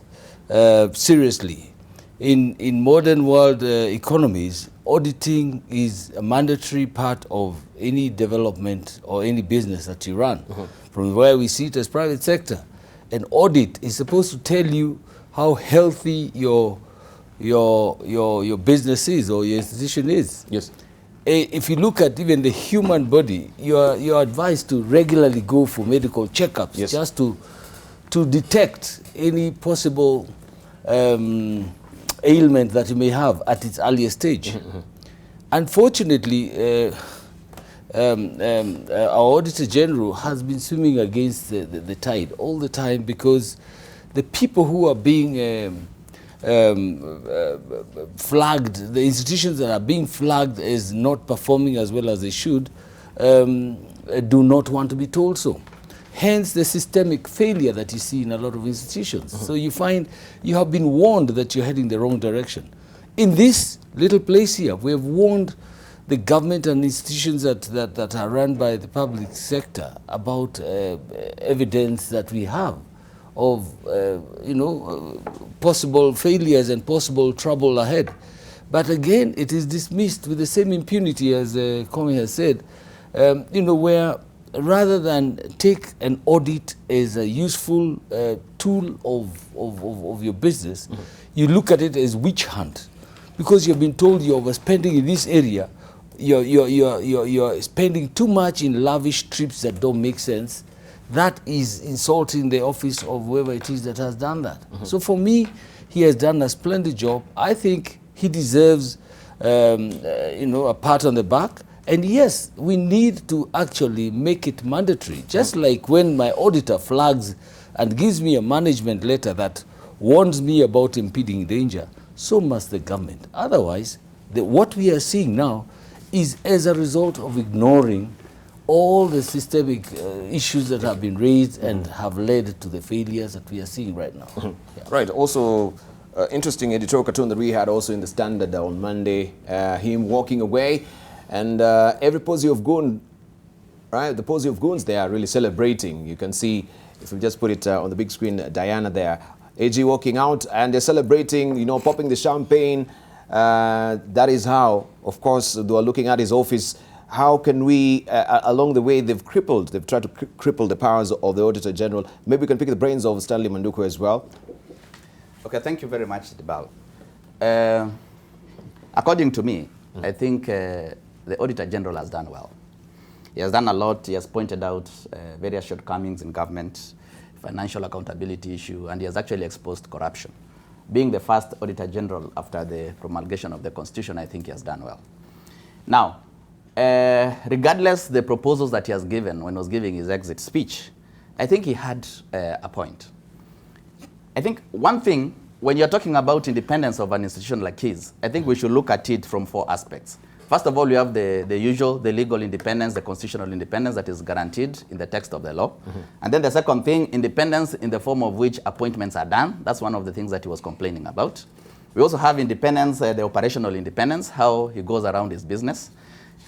[SPEAKER 8] seriously. In modern world economies, auditing is a mandatory part of any development or any business that you run. From where we see it as private sector. An audit is supposed to tell you how healthy your business is or your institution is.
[SPEAKER 1] Yes.
[SPEAKER 8] If you look at even the human body, you're advised to regularly go for medical checkups,
[SPEAKER 1] yes,
[SPEAKER 8] just to detect any possible ailment that you may have at its earliest stage. Unfortunately, our Auditor General has been swimming against the tide all the time, because the people who are being flagged, the institutions that are being flagged as not performing as well as they should, do not want to be told so. Hence the systemic failure that you see in a lot of institutions. So you find you have been warned that you're heading the wrong direction. In this little place here, we have warned the government and institutions that are run by the public sector about evidence that we have of possible failures and possible trouble ahead. But again, it is dismissed with the same impunity as Komi has said, where rather than take an audit as a useful tool of your business, you look at it as witch hunt. Because you've been told you're overspending in this area, you're spending too much in lavish trips that don't make sense. That is insulting the office of whoever it is that has done that. So for me, he has done a splendid job. I think he deserves, a pat on the back. And yes, we need to actually make it mandatory. Just like when my auditor flags and gives me a management letter that warns me about impending danger, so must the government. Otherwise, what we are seeing now is as a result of ignoring all the systemic issues that have been raised and have led to the failures that we are seeing right now. Yeah.
[SPEAKER 1] Right. Also, interesting editorial cartoon that we had also in the Standard on Monday, him walking away, and every pose of goon, right? The pose of goons, they are really celebrating. You can see, if we just put it on the big screen, Diana there, AG walking out, and they're celebrating, popping the champagne. That is how, of course, they are looking at his office. How can we, along the way, they've tried to cripple the powers of the Auditor General. Maybe we can pick the brains of Stanley Manduku as well.
[SPEAKER 9] Okay, thank you very much, Debarl. According to me, I think the Auditor General has done well. He has done a lot. He has pointed out various shortcomings in government, financial accountability issue, and he has actually exposed corruption. Being the first Auditor General after the promulgation of the Constitution, I think he has done well. Now, regardless the proposals that he has given when he was giving his exit speech, I think he had a point. I think one thing, when you're talking about independence of an institution like his, I think we should look at it from 4 aspects. First of all, you have the usual, the legal independence, the constitutional independence that is guaranteed in the text of the law. And then the second thing, independence in the form of which appointments are done. That's one of the things that he was complaining about. We also have independence, the operational independence, how he goes around his business.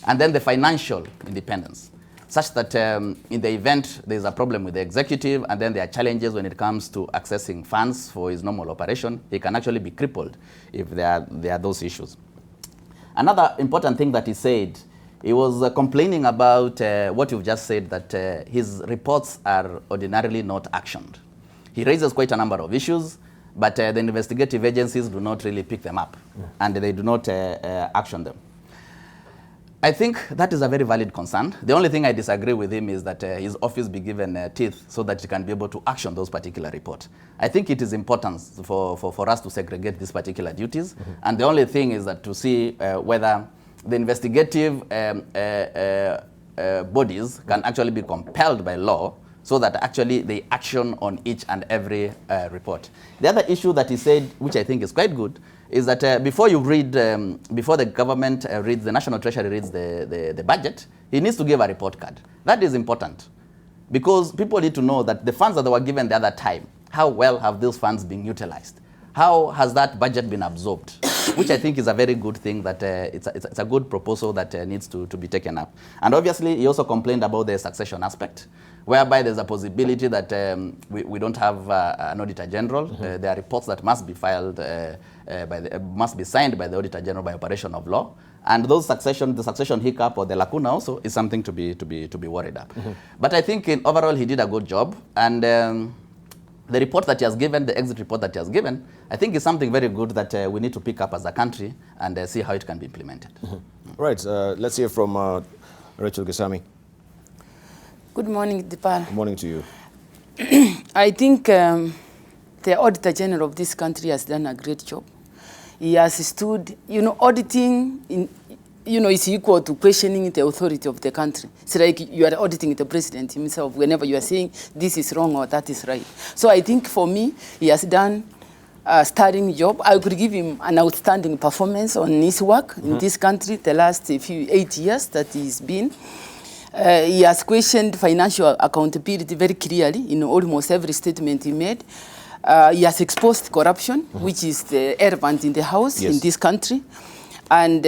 [SPEAKER 9] And then the financial independence, such that in the event there's a problem with the executive and then there are challenges when it comes to accessing funds for his normal operation, he can actually be crippled if there are those issues. Another important thing that he said, he was complaining about what you've just said, that his reports are ordinarily not actioned. He raises quite a number of issues, but the investigative agencies do not really pick them up, and they do not action them. I think that is a very valid concern. The only thing I disagree with him is that his office be given teeth so that he can be able to action those particular reports. I think it is important for us to segregate these particular duties. And the only thing is that to see whether the investigative bodies can actually be compelled by law so that actually they action on each and every report. The other issue that he said, which I think is quite good, is that before you read, before the government reads, the National Treasury reads the budget, he needs to give a report card. That is important because people need to know that the funds that they were given the other time, how well have those funds been utilized? How has that budget been absorbed? Which I think is a very good thing, that it's a good proposal that needs to be taken up. And obviously, he also complained about the succession aspect, whereby there's a possibility that we don't have an Auditor General. There are reports that must be filed, must be signed by the Auditor General by operation of law. And the succession hiccup or the lacuna also is something to be worried about. But I think overall he did a good job. And the report that he has given, the exit report that he has given, I think is something very good that we need to pick up as a country and see how it can be implemented.
[SPEAKER 1] Right, let's hear from Rachel Gesami.
[SPEAKER 10] Good morning, Debarl.
[SPEAKER 1] Good morning to you.
[SPEAKER 10] I think the Auditor General of this country has done a great job. He has stood, auditing, is equal to questioning the authority of the country. It's like you are auditing the president himself whenever you are saying this is wrong or that is right. So I think for me, he has done a sterling job. I could give him an outstanding performance on his work in this country the last 8 years that he's been. He has questioned financial accountability very clearly in almost every statement he made. He has exposed corruption, which is the elephant in the house in this country. And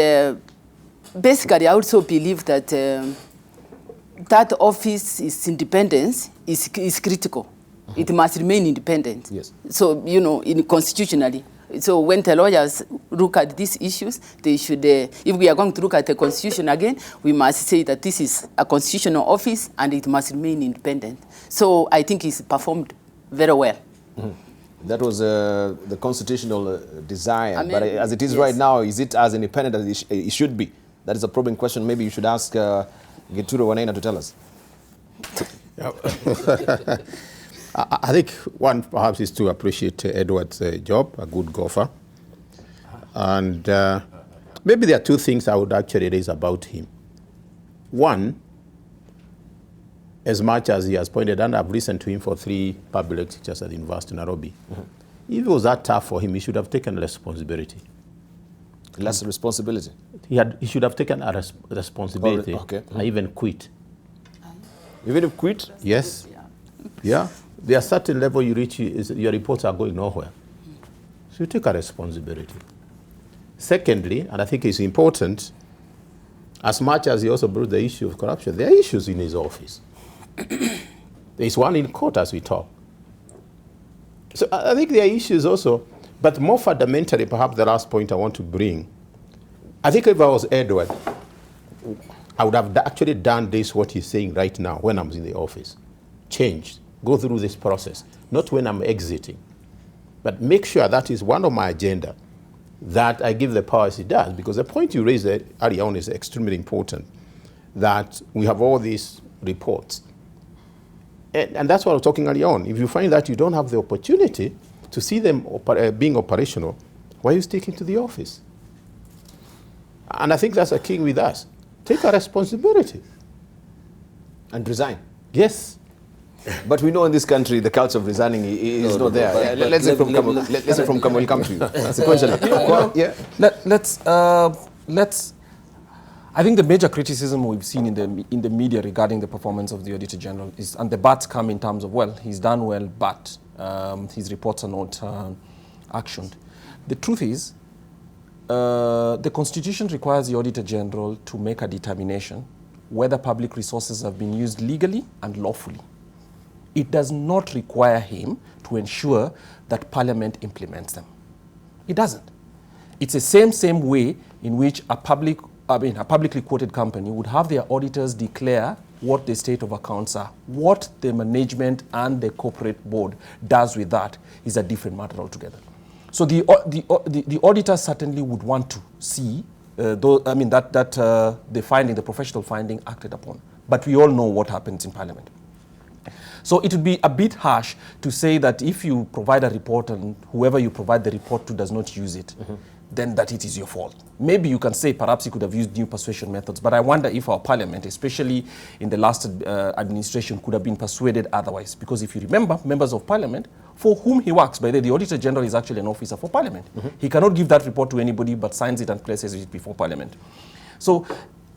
[SPEAKER 10] basically, I also believe that that office's independence is critical. It must remain independent.
[SPEAKER 1] Yes.
[SPEAKER 10] So, constitutionally. So when the lawyers look at these issues, they should, if we are going to look at the Constitution again, we must say that this is a constitutional office and it must remain independent. So I think he's performed very well.
[SPEAKER 1] That was the constitutional desire, but as it is right now, is it as independent as it should be? That is a probing question. Maybe you should ask Gituro Wanena to tell us.
[SPEAKER 11] I think one perhaps is to appreciate Edward's job, a good golfer. And maybe there are two things I would actually raise about him. One, as much as he has pointed, and I've listened to him for 3 public lectures at the University of Nairobi, if it was that tough for him, he should have taken responsibility.
[SPEAKER 1] Less responsibility?
[SPEAKER 11] He should have taken a responsibility and even quit.
[SPEAKER 1] Even if quit?
[SPEAKER 11] Yes. Yeah. There are certain level you reach, your reports are going nowhere. So you take a responsibility. Secondly, and I think it's important, as much as he also brought the issue of corruption, there are issues in his office. There is one in court as we talk. So I think there are issues also, but more fundamentally, perhaps the last point I want to bring, I think if I was Edward, I would have actually done this, what he's saying right now, when I'm in the office. Changed. Go through this process, not when I'm exiting. But make sure that is one of my agenda, that I give the power as it does, because the point you raised earlier on is extremely important, that we have all these reports. And that's what I was talking earlier on. If you find that you don't have the opportunity to see them being operational, why are you sticking to the office? And I think that's a key with us. Take a responsibility.
[SPEAKER 1] And resign.
[SPEAKER 11] Yes.
[SPEAKER 1] But we know in this country the culture of resigning is not there. Let's say from Kamal, we'll come to you.
[SPEAKER 7] Let's. I think the major criticism we've seen in the media regarding the performance of the Auditor General is, and the buts come in terms of, well, he's done well, but his reports are not actioned. The truth is, the Constitution requires the Auditor General to make a determination whether public resources have been used legally and lawfully. It does not require him to ensure that Parliament implements them. It doesn't. It's the same way in which a publicly quoted company would have their auditors declare what the state of accounts are. What the management and the corporate board does with that is a different matter altogether. So the auditor certainly would want to see the finding, the professional finding, acted upon. But we all know what happens in Parliament. So it would be a bit harsh to say that if you provide a report and whoever you provide the report to does not use it, then that it is your fault. Maybe you can say perhaps you could have used new persuasion methods, but I wonder if our Parliament, especially in the last administration, could have been persuaded otherwise. Because if you remember, members of Parliament, for whom he works, by the Auditor General is actually an officer for Parliament. He cannot give that report to anybody but signs it and places it before Parliament. So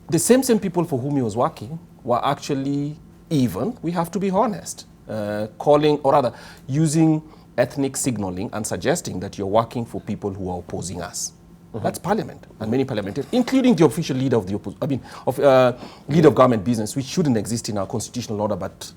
[SPEAKER 7] the same people for whom he was working were actually even, we have to be honest, calling, or rather, using ethnic signaling and suggesting that you're working for people who are opposing us. That's Parliament, and many parliamentarians, including the official leader of the leader of government business, which shouldn't exist in our constitutional order, but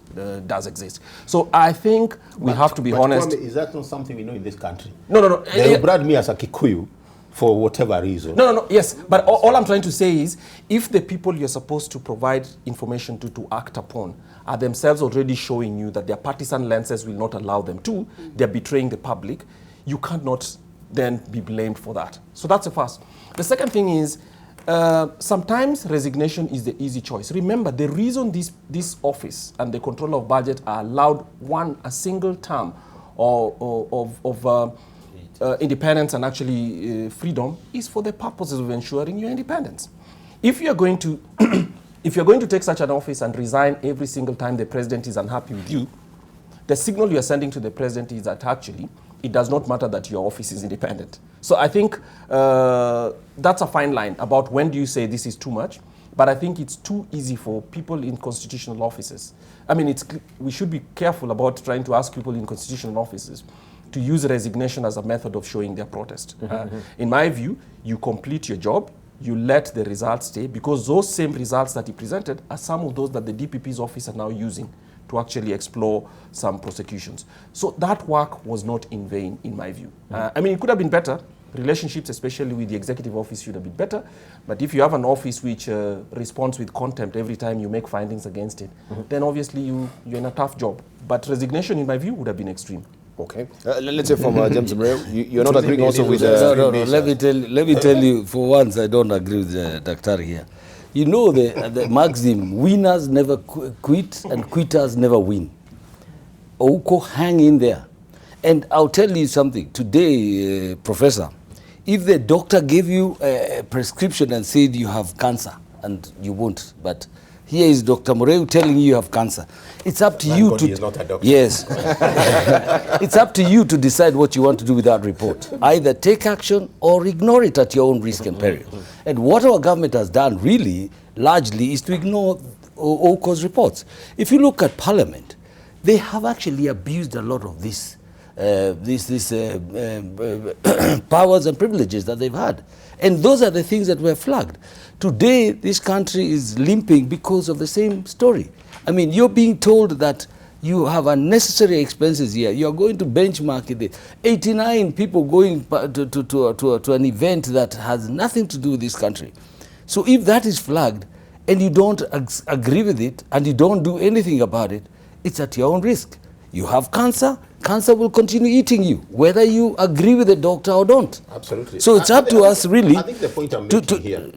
[SPEAKER 7] does exist. So I think we have to be honest.
[SPEAKER 11] Kwame, is that not something we know in this country?
[SPEAKER 7] No.
[SPEAKER 11] They brought me as a Kikuyu for whatever reason.
[SPEAKER 7] No, yes. But all I'm trying to say is, if the people you're supposed to provide information to act upon are themselves already showing you that their partisan lenses will not allow them to, they're betraying the public, you cannot then be blamed for that. So that's the first. The second thing is, sometimes resignation is the easy choice. Remember, the reason this office and the control of budget are allowed a single term of independence and actually freedom is for the purposes of ensuring your independence. If you're going to if you're going to take such an office and resign every single time the president is unhappy with you, the signal you're sending to the president is that actually it does not matter that your office is independent. So I think that's a fine line about when do you say this is too much, but I think it's too easy for people in constitutional offices. I mean, we should be careful about trying to ask people in constitutional offices to use resignation as a method of showing their protest. In my view, you complete your job, you let the results stay, because those same results that he presented are some of those that the DPP's office are now using to actually explore some prosecutions. So that work was not in vain, in my view. I mean, it could have been better. Relationships, especially with the executive office, should have been better. But if you have an office which responds with contempt every time you make findings against it, then obviously you're in a tough job. But resignation, in my view, would have been extreme.
[SPEAKER 1] Okay. Let's say from James Mreu, you're not agreeing also with...
[SPEAKER 8] No. Let me tell you, for once, I don't agree with Dr. here. You know the maxim, winners never quit and quitters never win. Ouko, hang in there. And I'll tell you something. Today, Professor, if the doctor gave you a prescription and said you have cancer, and you won't, but here is Dr. Mreu telling you have cancer. It's up to you to...
[SPEAKER 11] is not a doctor.
[SPEAKER 8] Yes. It's up to you to decide what you want to do with that report. Either take action or ignore it at your own risk and peril. And what our government has done really, largely, is to ignore OCO's reports. If you look at Parliament, they have actually abused a lot of this powers and privileges that they've had. And those are the things that were flagged. Today, this country is limping because of the same story. I mean, you're being told that you have unnecessary expenses here. You're going to benchmark it. 89 people going to an event that has nothing to do with this country. So if that is flagged and you don't agree with it and you don't do anything about it, it's at your own risk. You have cancer, cancer will continue eating you, whether you agree with the doctor or don't.
[SPEAKER 11] Absolutely.
[SPEAKER 8] So it's up to us, really.
[SPEAKER 11] I think the point I'm making here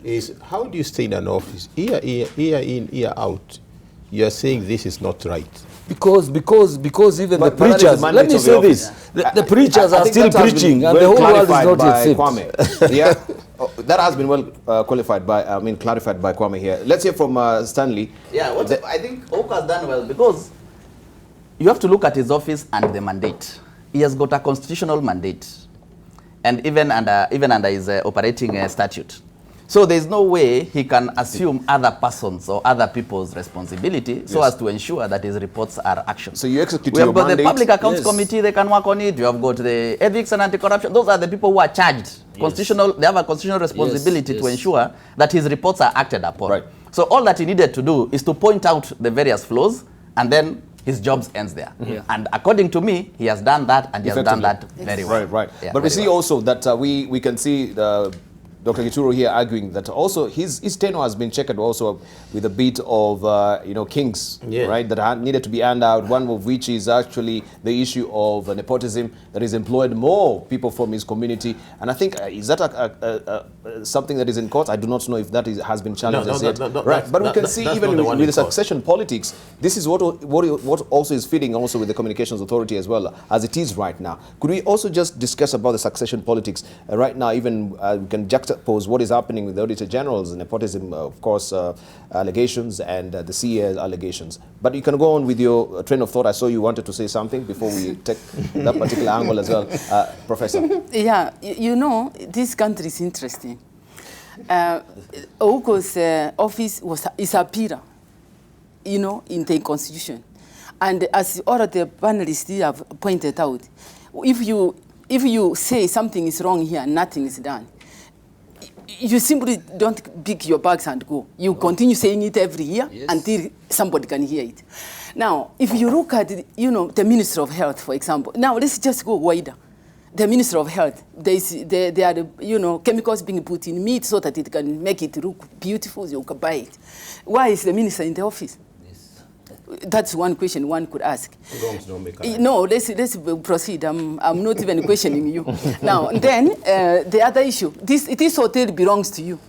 [SPEAKER 11] is, how do you stay in an office, year in, year out, you're saying this is not right?
[SPEAKER 8] Because even the preachers, let me say this, the preachers are still preaching and the whole world is not yet saved.
[SPEAKER 1] Kwame. Yeah, that has been well clarified by Kwame here. Let's hear from Stanley.
[SPEAKER 9] Yeah, I think Oka has done well, because you have to look at his office and the mandate. He has got a constitutional mandate, and even under his operating statute. So there is no way he can assume other persons or other people's responsibility so as to ensure that his reports are actioned.
[SPEAKER 1] So you execute
[SPEAKER 9] We have
[SPEAKER 1] your
[SPEAKER 9] got
[SPEAKER 1] mandate.
[SPEAKER 9] the Public Accounts Committee, they can work on it. You have got the Ethics and Anti-Corruption. Those are the people who are charged. Constitutional, they have a constitutional responsibility to ensure that his reports are acted upon.
[SPEAKER 1] Right.
[SPEAKER 9] So all that he needed to do is to point out the various flaws, and then his job ends there. And according to me, he has done that, and he has done that very well.
[SPEAKER 1] Right.
[SPEAKER 9] Yeah,
[SPEAKER 1] But we see also that we can see Dr. Gituro here arguing that also his tenure has been checkered also with a bit of, kinks, right, that needed to be ironed out, one of which is actually the issue of nepotism that has employed more people from his community. And I think, is that something that is in court? I do not know if that has been challenged as yet. Right, but we can see even with the succession politics, this is what also is feeding also with the Communications Authority as well, as it is right now. Could we also just discuss about the succession politics right now? Even we can juxtapose what is happening with the Auditor General's nepotism, of course, allegations, and the CA allegations. But you can go on with your train of thought. I saw you wanted to say something before we take that particular angle as well, Professor.
[SPEAKER 10] Yeah, you know, this country is interesting. Ouko's office is a pillar, you know, in the constitution. And as all of the panelists have pointed out, if you say something is wrong here, nothing is done, you simply don't pick your bags and go. You continue saying it every year until somebody can hear it. Now, if you look at, you know, the Minister of Health, for example, now let's just go wider. The Minister of Health, there are, you know, chemicals being put in meat so that it can make it look beautiful, so you can buy it. Why is the minister in the office? That's one question one could ask. No, let's proceed. I'm not even questioning you. Now, then, the other issue, this hotel belongs to you.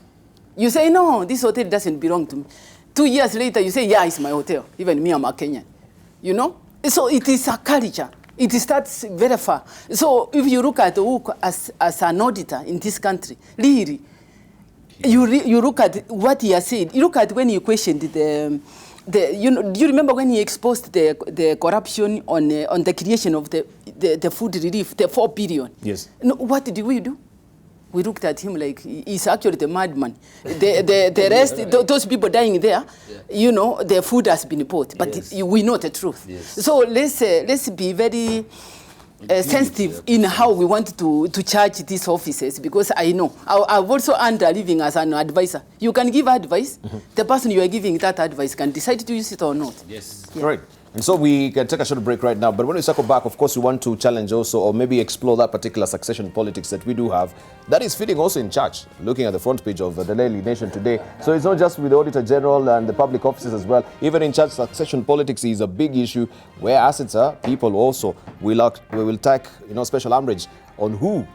[SPEAKER 10] You say, no, this hotel doesn't belong to me. 2 years later, you say, yeah, it's my hotel. Even me, I'm a Kenyan. You know? So it is a culture. It starts very far. So if you look at Ouko as an auditor in this country, really, you look at what he has said. You look at when he questioned you know, do you remember when he exposed the corruption on the creation of the food relief, the 4 billion?
[SPEAKER 1] Yes.
[SPEAKER 10] No, what did we do? We looked at him like he's actually the madman. The rest, those people dying there, you know, the food has been bought, but we know the truth. Yes. So let's be very sensitive in how we want to charge these officers, because I know I've also earned a living as an advisor. You can give advice. The person you are giving that advice can decide to use it or not.
[SPEAKER 1] Yes. Yeah. Right. And so we can take a short break right now. But when we circle back, of course, we want to challenge also, or maybe explore that particular succession politics that we do have. That is fitting also in church, looking at the front page of the Daily Nation today. So it's not just with the Auditor General and the public offices as well. Even in church, succession politics is a big issue where assets are, people also will take, you know, special umbrage on who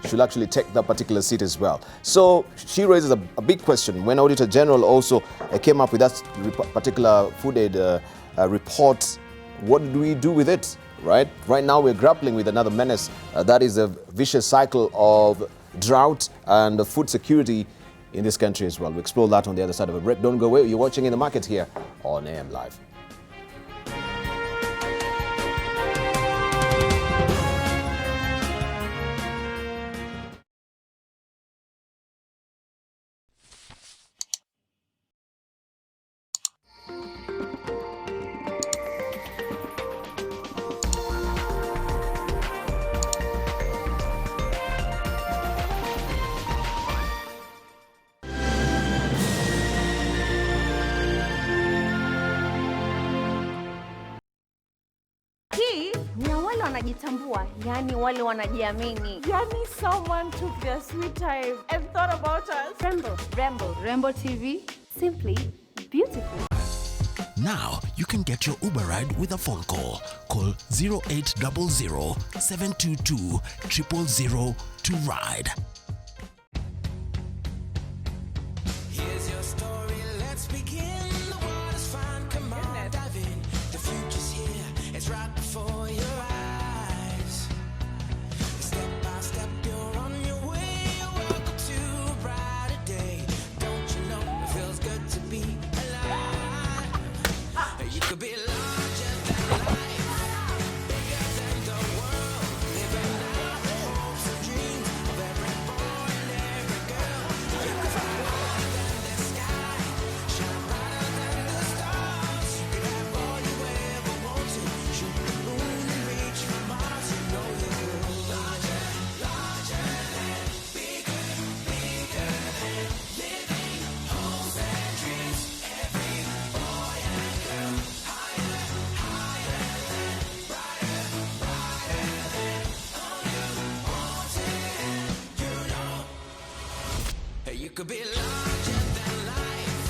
[SPEAKER 1] should actually take that particular seat as well. So she raises a big question. When Auditor General also came up with that particular food aid report, what do we do with it, right? Right now we're grappling with another menace. That is a vicious cycle of drought and food security in this country as well. We'll explore that on the other side of a break. Don't go away. You're watching In the Market here on AM Live.
[SPEAKER 12] Wanajitambua, yani wale wanajiamini. Yani someone took their sweet time and thought about us. Rembo TV, simply beautiful.
[SPEAKER 13] Now you can get your Uber ride with a phone call. Call 0800 722 000 to ride. Here's your story, let's begin. The world is fine, come on, dive in. The future's here, it's right before your eyes. Step by step, you're on your way. Welcome to a brighter day. Don't you know it feels good to be alive? You could be larger than life, bigger than the world, living out the hopes and dreams of every boy and every girl. You could fly higher than the sky, shine brighter than the stars. You could have all you ever want to, shoot the moon and reach for Mars. You know you could. Larger than, bigger than, living hopes and dreams. Every boy and girl, higher You could be larger than life,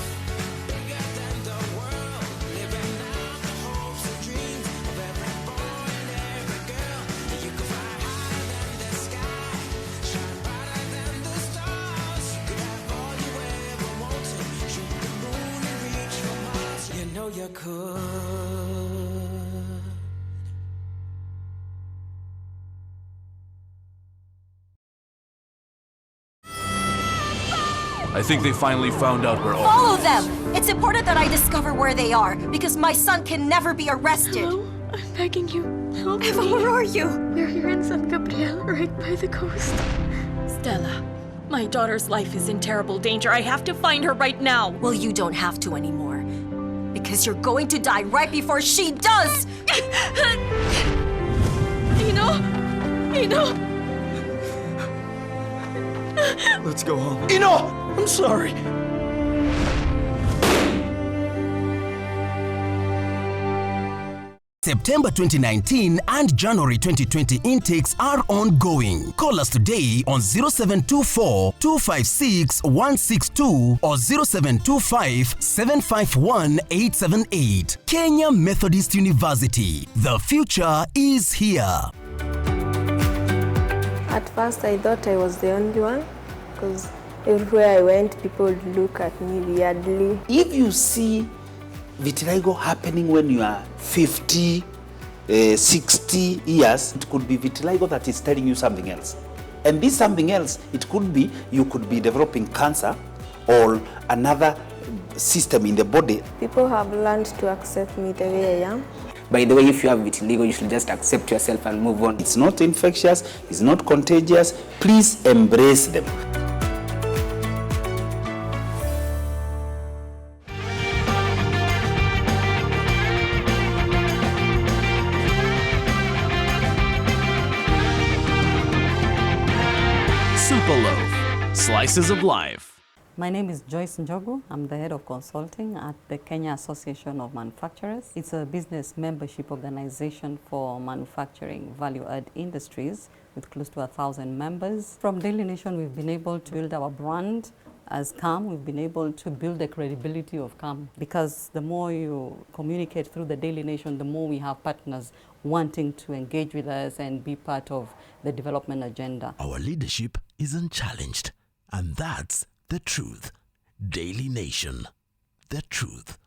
[SPEAKER 13] bigger than the world, living out the hopes and dreams of every boy and every girl. You could fly higher than the sky, shine brighter than the stars. You could have all you ever wanted, shoot the moon and reach for Mars. You know you could.
[SPEAKER 14] I think they finally found out where all...
[SPEAKER 15] Follow them! It's important that I discover where they are, because my son can never be arrested.
[SPEAKER 16] Hello? I'm begging you. Help
[SPEAKER 15] Eva,
[SPEAKER 16] me.
[SPEAKER 15] where are you?
[SPEAKER 16] We're here in San Gabriel, right by the coast.
[SPEAKER 15] Stella, my daughter's life is in terrible danger. I have to find her right now. Well, you don't have to anymore, because you're going to die right before she does!
[SPEAKER 16] Eno!
[SPEAKER 14] Let's go home.
[SPEAKER 17] Eno! I'm sorry.
[SPEAKER 18] September 2019 and January 2020 intakes are ongoing. Call us today on 0724 256 162 or 0725 751 878. Kenya Methodist University. The future is here.
[SPEAKER 19] At first I thought I was the only one, because everywhere I went people would look at me weirdly.
[SPEAKER 17] If you see vitiligo happening when you are 50, 60 years, it could be vitiligo that is telling you something else. And this something else, it could be you could be developing cancer or another system in the body.
[SPEAKER 19] People have learned to accept me the way I am.
[SPEAKER 20] By the way, if you have vitiligo, you should just accept yourself and move on.
[SPEAKER 17] It's not infectious, it's not contagious. Please embrace them.
[SPEAKER 21] Super Loaf, slices of life.
[SPEAKER 22] My name is Joyce Njogu. I'm the head of consulting at the Kenya Association of Manufacturers. It's a business membership organization for manufacturing value-add industries with close to 1,000 members. From Daily Nation, we've been able to build our brand as CAM. We've been able to build the credibility of CAM, because the more you communicate through the Daily Nation, the more we have partners wanting to engage with us and be part of the development agenda.
[SPEAKER 18] Our leadership isn't challenged, and that's the truth. Daily Nation. The truth.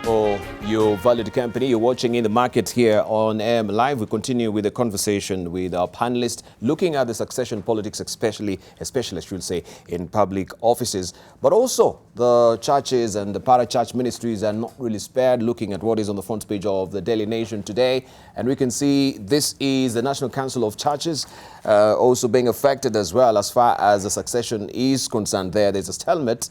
[SPEAKER 1] For your valued company, you're watching In the Market here on AM Live. We continue with the conversation with our panelists, looking at the succession politics, especially I should say, in public offices. But also the churches and the para-church ministries are not really spared, looking at what is on the front page of the Daily Nation today. And we can see this is the National Council of Churches also being affected as well as far as the succession is concerned. There's a stalemate.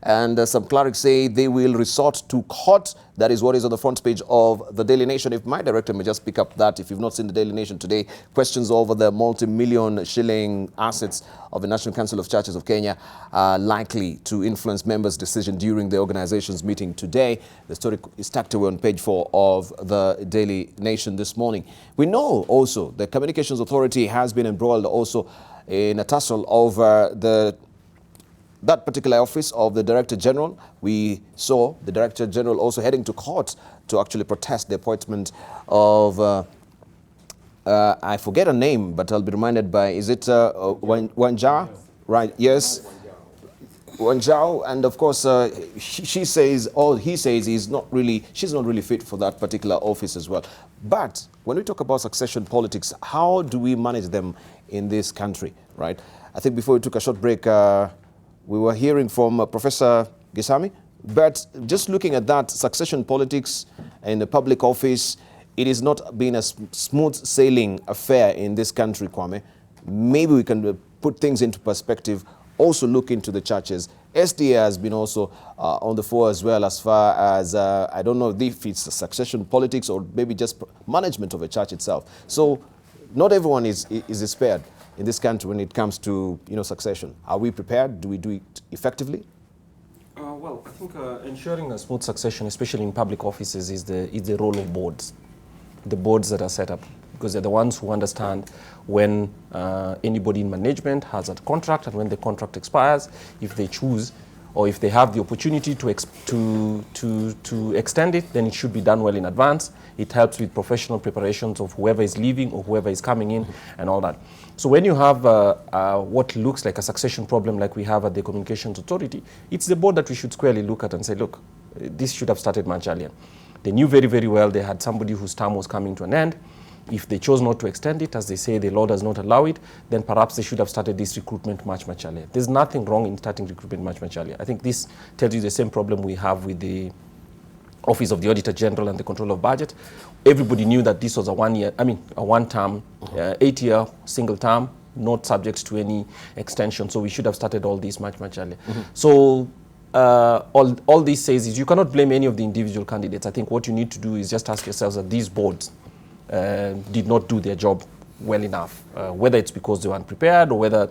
[SPEAKER 1] And some clerics say they will resort to court. That is what is on the front page of the Daily Nation. If my director may just pick up that, if you've not seen the Daily Nation today, questions over the multi-million shilling assets of the National Council of Churches of Kenya are likely to influence members' decision during the organization's meeting today. The story is tucked away on page 4 of the Daily Nation this morning. We know also the Communications Authority has been embroiled also in a tussle over that particular office of the Director General. We saw the Director General also heading to court to actually protest the appointment of, I forget her name, but I'll be reminded by, is it Wanjao? Right, yes. Wanjao, and of course, she says, all he says is she's not really fit for that particular office as well. But when we talk about succession politics, how do we manage them in this country, right? I think before we took a short break, we were hearing from Professor Gesami, but just looking at that succession politics in the public office, it is not been a smooth sailing affair in this country, Kwame. Maybe we can put things into perspective, also look into the churches SDA has been also on the fore as well, as far as, I don't know if it's succession politics or maybe just management of a church itself. So not everyone is spared in this country when it comes to, succession. Are we prepared? Do we do it effectively?
[SPEAKER 7] Well, I think ensuring a smooth succession, especially in public offices, is the role of boards. The boards that are set up, because they're the ones who understand when anybody in management has a contract and when the contract expires, if they choose or if they have the opportunity to extend it, then it should be done well in advance. It helps with professional preparations of whoever is leaving or whoever is coming in and all that. So when you have what looks like a succession problem like we have at the Communications Authority, it's the board that we should squarely look at and say, look, this should have started much earlier. They knew very, very well they had somebody whose term was coming to an end. If they chose not to extend it, as they say, the law does not allow it, then perhaps they should have started this recruitment much, much earlier. There's nothing wrong in starting recruitment much, much earlier. I think this tells you the same problem we have with the Office of the Auditor General and the Control of Budget. Everybody knew that this was a one-term, 8-year single term, not subject to any extension. So we should have started all this much, much earlier. So all this says is you cannot blame any of the individual candidates. I think what you need to do is just ask yourselves that these boards did not do their job well enough, whether it's because they were unprepared or whether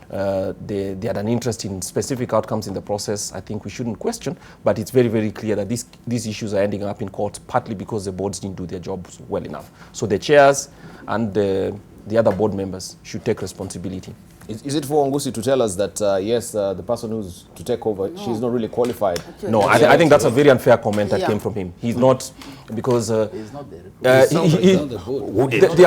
[SPEAKER 7] they had an interest in specific outcomes in the process. I think we shouldn't question, but it's very, very clear that these issues are ending up in court partly because the boards didn't do their jobs well enough. So the chairs and the other board members should take responsibility.
[SPEAKER 1] Is it for Wangusi to tell us that, yes, the person who's to take over, she's not really qualified?
[SPEAKER 7] No, I think that's a very unfair comment that came from him. He's not, because
[SPEAKER 9] He's not there.
[SPEAKER 7] the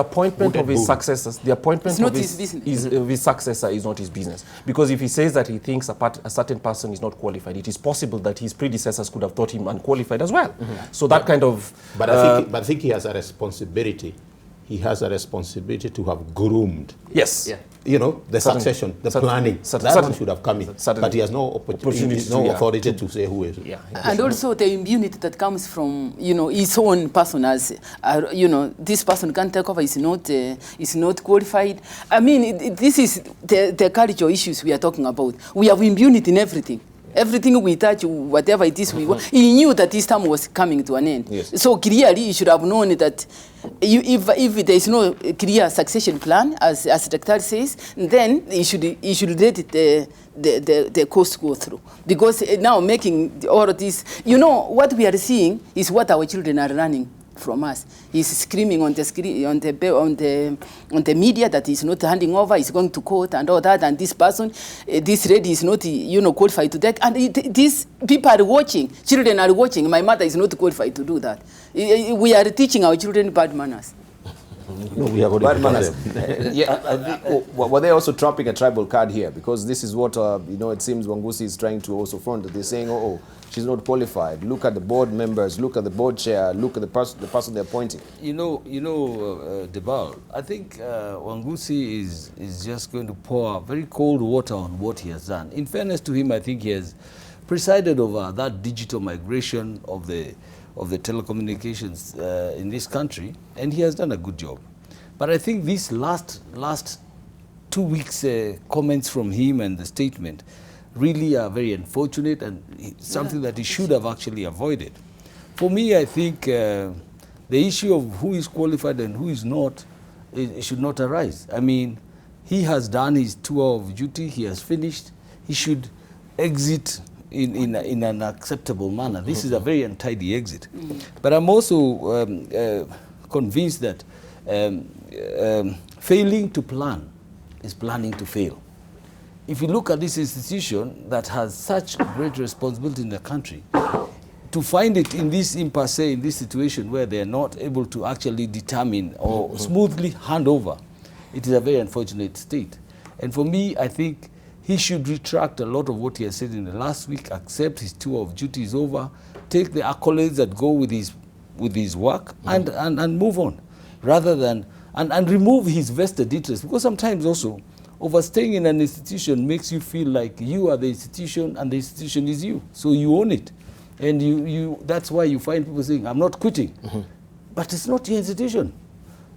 [SPEAKER 7] appointment of his successors, the appointment of his successor is not his business. Because if he says that he thinks a certain person is not qualified, it is possible that his predecessors could have thought him unqualified as well. So that kind of...
[SPEAKER 11] But I think he has a responsibility. He has a responsibility to have groomed.
[SPEAKER 7] Yes. Yeah.
[SPEAKER 11] The succession, the planning. That one should have come in. But he has no opportunity, no authority to say who is.
[SPEAKER 10] Yeah. And also the immunity that comes from, his own person as, this person can take over, is not qualified. I mean, this is the cultural issues we are talking about. We have immunity in everything. Everything we touch, whatever it is we want. He knew that this time was coming to an end. Yes. So clearly, you should have known that if there is no clear succession plan, as the Dr. says, then you should let the course go through. Because now making all of this, what we are seeing is what our children are running from us. He's screaming on the screen, on the media that he's not handing over, he's going to court and all that, and this person, this lady is not, qualified to take. And these people are watching, children are watching. My mother is not qualified to do that. We are teaching our children bad manners.
[SPEAKER 11] No, we have already
[SPEAKER 1] bad manners. Were they also trapping a tribal card here? Because this is what, it seems Wangusi is trying to also front. They're saying, oh, she's not qualified. Look at the board members, look at the board chair, look at the person they're appointing.
[SPEAKER 8] Debarl, I think Wangusi is just going to pour very cold water on what he has done. In fairness to him, I think he has presided over that digital migration of the telecommunications in this country, and he has done a good job. But I think these last 2 weeks comments from him and the statement really are very unfortunate and something that he should have actually avoided. For me, I think the issue of who is qualified and who is not, it should not arise. I mean, he has done his tour of duty, he has finished, he should exit in an acceptable manner. This is a very untidy exit. But I'm also convinced that failing to plan is planning to fail. If you look at this institution that has such great responsibility in the country, to find it in this impasse, in this situation where they are not able to actually determine or smoothly hand over, it is a very unfortunate state. And for me, I think he should retract a lot of what he has said in the last week, accept his tour of duty is over, take the accolades that go with his work, and move on, rather than, and remove his vested interest. Because sometimes also, overstaying in an institution makes you feel like you are the institution and the institution is you. So you own it. And that's why you find people saying, I'm not quitting. But it's not your institution.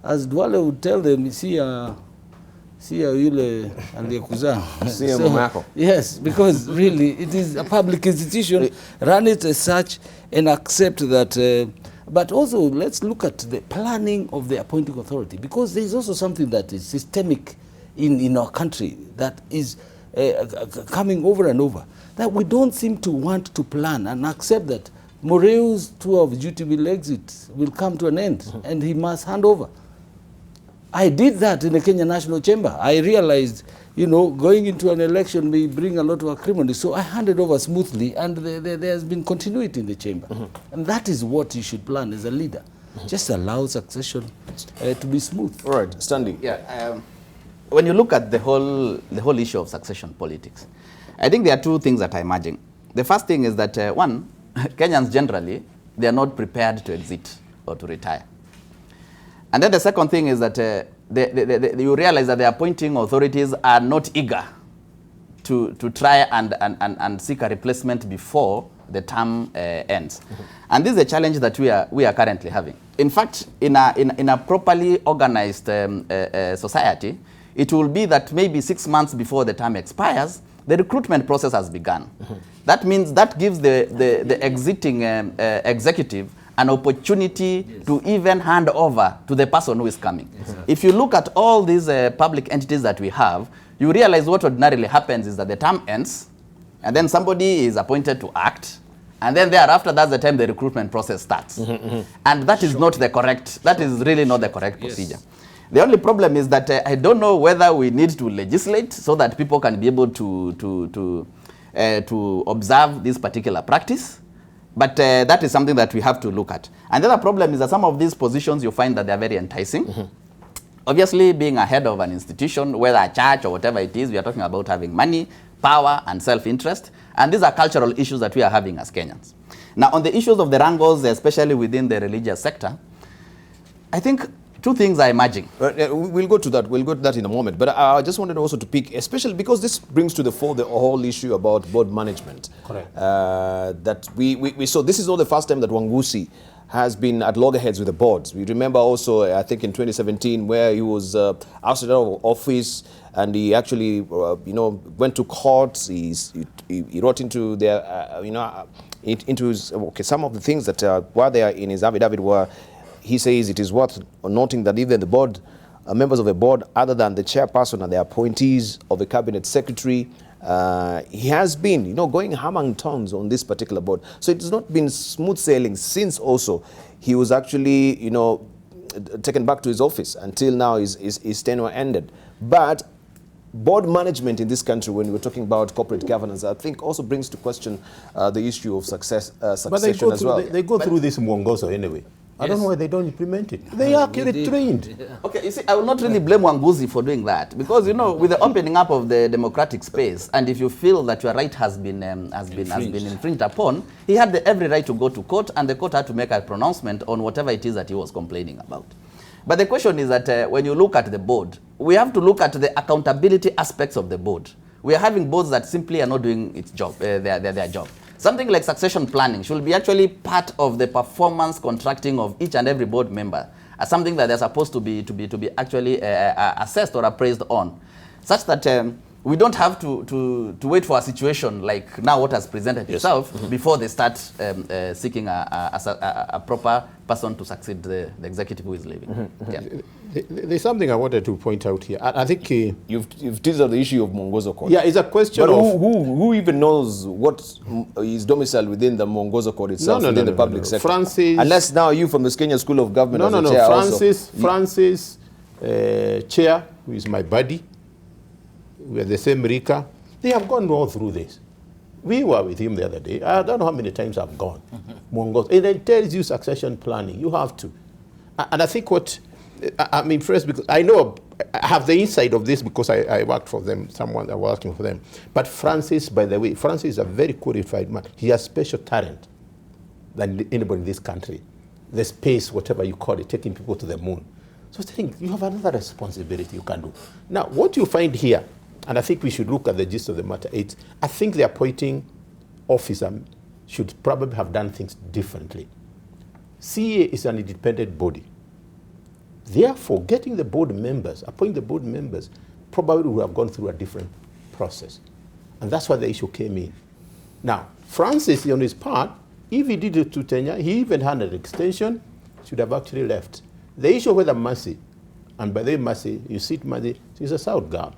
[SPEAKER 8] As Dwale would tell them, you see, Sia yule aliyekuzaa.
[SPEAKER 1] Sia mama yako.
[SPEAKER 8] Yes, because really it is a public institution. Run it as such and accept that. But also let's look at the planning of the appointing authority, because there is also something that is systemic in our country that is coming over and over. That we don't seem to want to plan and accept that Moreu's tour of duty will come to an end and he must hand over. I did that in the Kenya National Chamber. I realized, going into an election may bring a lot of acrimony, so I handed over smoothly, and there has been continuity in the chamber. And that is what you should plan as a leader. Just allow succession to be smooth.
[SPEAKER 1] All right, Stanley.
[SPEAKER 9] Yeah. When you look at the whole issue of succession politics, I think there are two things that are emerging. The first thing is that, one, Kenyans generally, they are not prepared to exit or to retire. And then the second thing is that you realize that the appointing authorities are not eager to try and seek a replacement before the term ends. And this is a challenge that we are currently having. In fact, in a properly organized society, it will be that maybe 6 months before the term expires, the recruitment process has begun. That means that gives the exiting executive an opportunity to even hand over to the person who is coming. If you look at all these public entities that we have, you realize what ordinarily happens is that the term ends, and then somebody is appointed to act, and then thereafter, that's the time the recruitment process starts. And that is not the correct, that is really not the correct procedure. The only problem is that I don't know whether we need to legislate so that people can be able to observe this particular practice. But that is something that we have to look at. And the other problem is that some of these positions, you find that they're very enticing. Obviously, being a head of an institution, whether a church or whatever it is, we are talking about having money, power, and self-interest. And these are cultural issues that we are having as Kenyans. Now, on the issues of the wrangles, especially within the religious sector, I think two things are emerging.
[SPEAKER 1] We'll go to that. We'll go to that in a moment. But I just wanted also to pick, especially because this brings to the fore the whole issue about board management.
[SPEAKER 11] Correct.
[SPEAKER 1] That we saw. This is not the first time that Wangusi has been at loggerheads with the boards. We remember also, I think in 2017, where he was ousted out of office, and he actually, went to court. He wrote into their, into his, some of the things that were there in his affidavit were. He says it is worth noting that even the board, members of the board, other than the chairperson and the appointees of the cabinet secretary, he has been, going hammer and tongs on this particular board. So it's not been smooth sailing since also he was actually, taken back to his office until now his tenure ended. But board management in this country, when we're talking about corporate governance, I think also brings to question the issue of succession as well.
[SPEAKER 11] They go through this mwongozo anyway. I don't know why they don't implement it. They are trained.
[SPEAKER 9] Okay, you see, I will not really blame Wangusi for doing that, because with the opening up of the democratic space, and if you feel that your right has been infringed upon, he had every right to go to court, and the court had to make a pronouncement on whatever it is that he was complaining about. But the question is that when you look at the board, we have to look at the accountability aspects of the board. We are having boards that simply are not doing its job, their job. Something like succession planning should be actually part of the performance contracting of each and every board member as something that they're supposed to be actually assessed or appraised on, such that we don't have to wait for a situation like now what has presented itself before they start seeking a proper person to succeed the executive who is leaving.
[SPEAKER 11] There's something I wanted to point out here. I think
[SPEAKER 1] you've teased out the issue of Mwongozo Code.
[SPEAKER 11] Yeah, it's a question
[SPEAKER 1] but
[SPEAKER 11] of
[SPEAKER 1] who even knows what is domiciled within the Mwongozo Code itself, within the public sector.
[SPEAKER 11] Francis,
[SPEAKER 1] unless now you from the Kenya School of Government.
[SPEAKER 11] Francis, chair, who is my buddy. We are the same Rika. They have gone all through this. We were with him the other day. I don't know how many times I've gone. Mwongozo. And it tells you succession planning. You have to. And I think I'm impressed because I have the insight of this because I worked for them, someone that was working for them. But Francis, by the way, Francis is a very qualified man. He has special talent than anybody in this country. The space, whatever you call it, taking people to the moon. So I think you have another responsibility you can do. Now, what you find here, and I think we should look at the gist of the matter, I think the appointing officer should probably have done things differently. CA is an independent body. Therefore, getting the board members, appointing the board members, probably would have gone through a different process. And that's why the issue came in. Now, Francis, on his part, if he did it to tenure, he even had an extension, should have actually left. The issue of whether Mercy, and by the way, Mercy, you see Mercy, she's a South girl,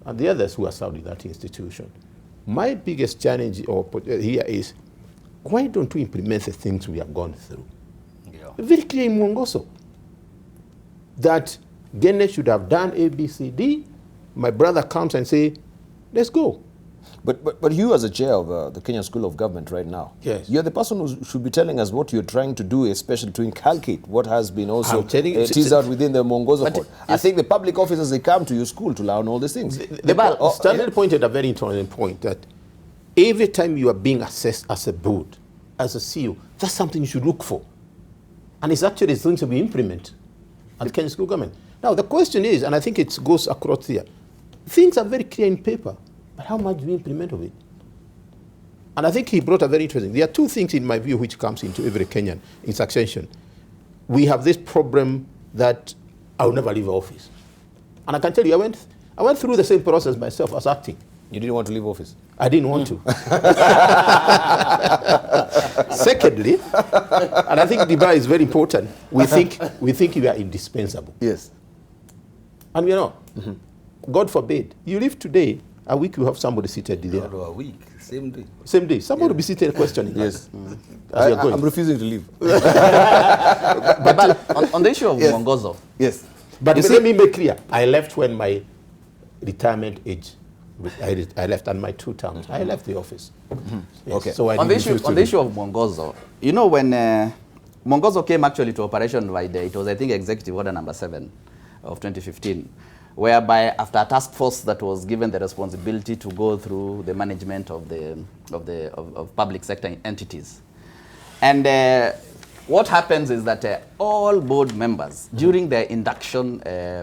[SPEAKER 11] and the others who are South in that institution. My biggest challenge here is, why don't we implement the things we have gone through? Yeah. Very clear in Mwongozo that Gene should have done A, B, C, D. My brother comes and say, let's go.
[SPEAKER 1] But you as a chair of the Kenya School of Government right now,
[SPEAKER 11] yes,
[SPEAKER 1] you're the person who should be telling us what you're trying to do, especially to inculcate what has been also teased out within the Mwongozo Code. I think the public officers, they come to your school to learn all these things.
[SPEAKER 11] Stanley pointed a very interesting point that every time you are being assessed as a board, as a CEO, that's something you should look for. And it's actually going to be implemented at the Kenya School Government. Now, the question is, and I think it goes across here, things are very clear in paper, but how much do we implement of it? And I think he brought a very interesting, there are two things in my view which comes into every Kenyan in succession. We have this problem that I'll never leave office. And I can tell you, I went through the same process myself as acting.
[SPEAKER 1] You didn't want to leave office?
[SPEAKER 11] I didn't want to. Secondly, and I think Debarl is very important, we think we are indispensable.
[SPEAKER 1] Yes.
[SPEAKER 11] And we are not. God forbid, you leave today, a week you have somebody seated there.
[SPEAKER 8] Not a week, same day.
[SPEAKER 11] Same day. Somebody will be seated questioning.
[SPEAKER 1] Yes.
[SPEAKER 11] I'm
[SPEAKER 1] refusing to leave.
[SPEAKER 9] But on the issue of Mwongozo.
[SPEAKER 1] Yes.
[SPEAKER 11] But let me make clear, I left when my retirement age, I left on my 2 terms. I left the office. Yes.
[SPEAKER 9] Okay.
[SPEAKER 11] So
[SPEAKER 9] on the issue of Mwongozo, you know when Mwongozo came actually to operation by it was, I think, Executive Order number 7 of 2015, whereby after a task force that was given the responsibility to go through the management of public sector entities. And what happens is that all board members, during their induction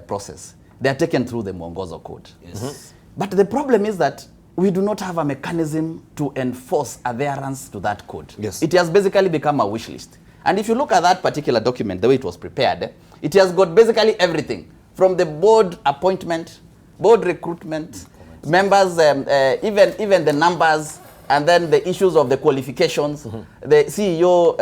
[SPEAKER 9] process, they are taken through the Mwongozo Code. Yes. But the problem is that we do not have a mechanism to enforce adherence to that code.
[SPEAKER 1] Yes.
[SPEAKER 9] It has basically become a wish list. And if you look at that particular document, the way it was prepared, it has got basically everything from the board appointment, board recruitment, members, even the numbers, and then the issues of the qualifications, the CEO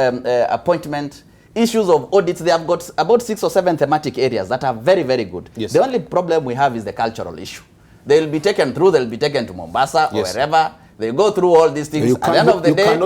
[SPEAKER 9] appointment, issues of audits. They have got about 6 or 7 thematic areas that are very, very good.
[SPEAKER 1] Yes.
[SPEAKER 9] The only problem we have is the cultural issue. They'll be taken through, they'll be taken to Mombasa or wherever. They go through all these things. At the end of the day,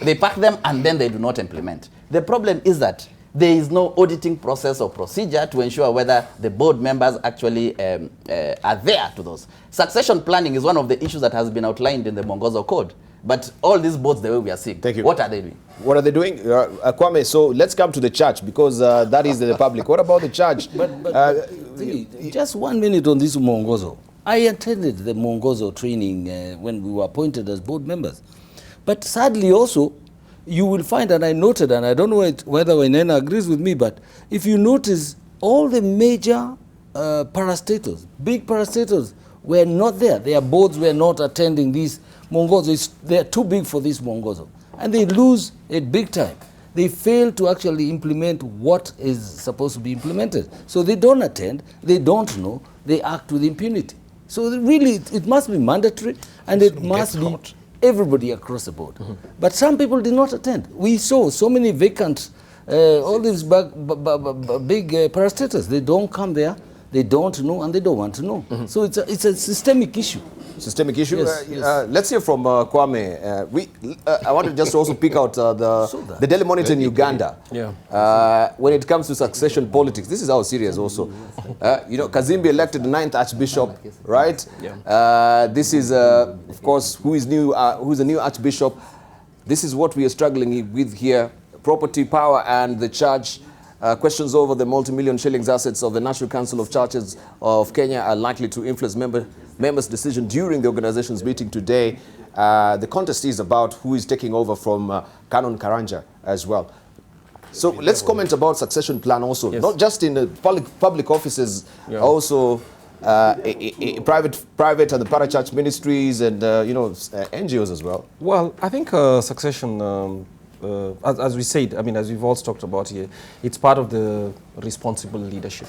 [SPEAKER 9] they pack them and then they do not implement. The problem is that there is no auditing process or procedure to ensure whether the board members actually are there to those. Succession planning is one of the issues that has been outlined in the Mwongozo Code. But all these boards, the way we are seeing, what are they doing?
[SPEAKER 1] What are they doing? Kwame, so let's come to the church, because that is the public. What about the church?
[SPEAKER 8] Just 1 minute on this Mwongozo. I attended the Mwongozo training when we were appointed as board members. But sadly also, you will find, and I noted, and I don't know whether Inea agrees with me, but if you notice, all the major parastatals, big parastatals, were not there. Their boards were not attending these Mwongozo. They are too big for this Mwongozo. And they lose it big time. They fail to actually implement what is supposed to be implemented. So they don't attend, they don't know, they act with impunity. So really, it must be mandatory, and it must be everybody across the board. But some people did not attend. We saw so many vacant, all these big parastatals. They don't come there, they don't know, and they don't want to know. So it's a systemic issue.
[SPEAKER 1] Systemic issue?
[SPEAKER 8] Yes,
[SPEAKER 1] Let's hear from Kwame. I want to just also pick out the Daily Monitor in Uganda.
[SPEAKER 7] Yeah.
[SPEAKER 1] When it comes to succession politics, this is how serious also. You know, Kazimbi elected the 9th Archbishop, right?
[SPEAKER 7] Yeah.
[SPEAKER 1] This is, of course, who's the new Archbishop. This is what we are struggling with here. Property, power, and the church. Questions over the multi-million shillings assets of the National Council of Churches of Kenya are likely to influence members' decision during the organization's meeting today. The contest is about who is taking over from Canon Karanja as well. So let's comment about succession plan also, not just in the public offices, also private and the parachurch ministries and NGOs as well.
[SPEAKER 7] Well, I think succession, as we said, I mean, as we've all talked about here, it's part of the responsible leadership.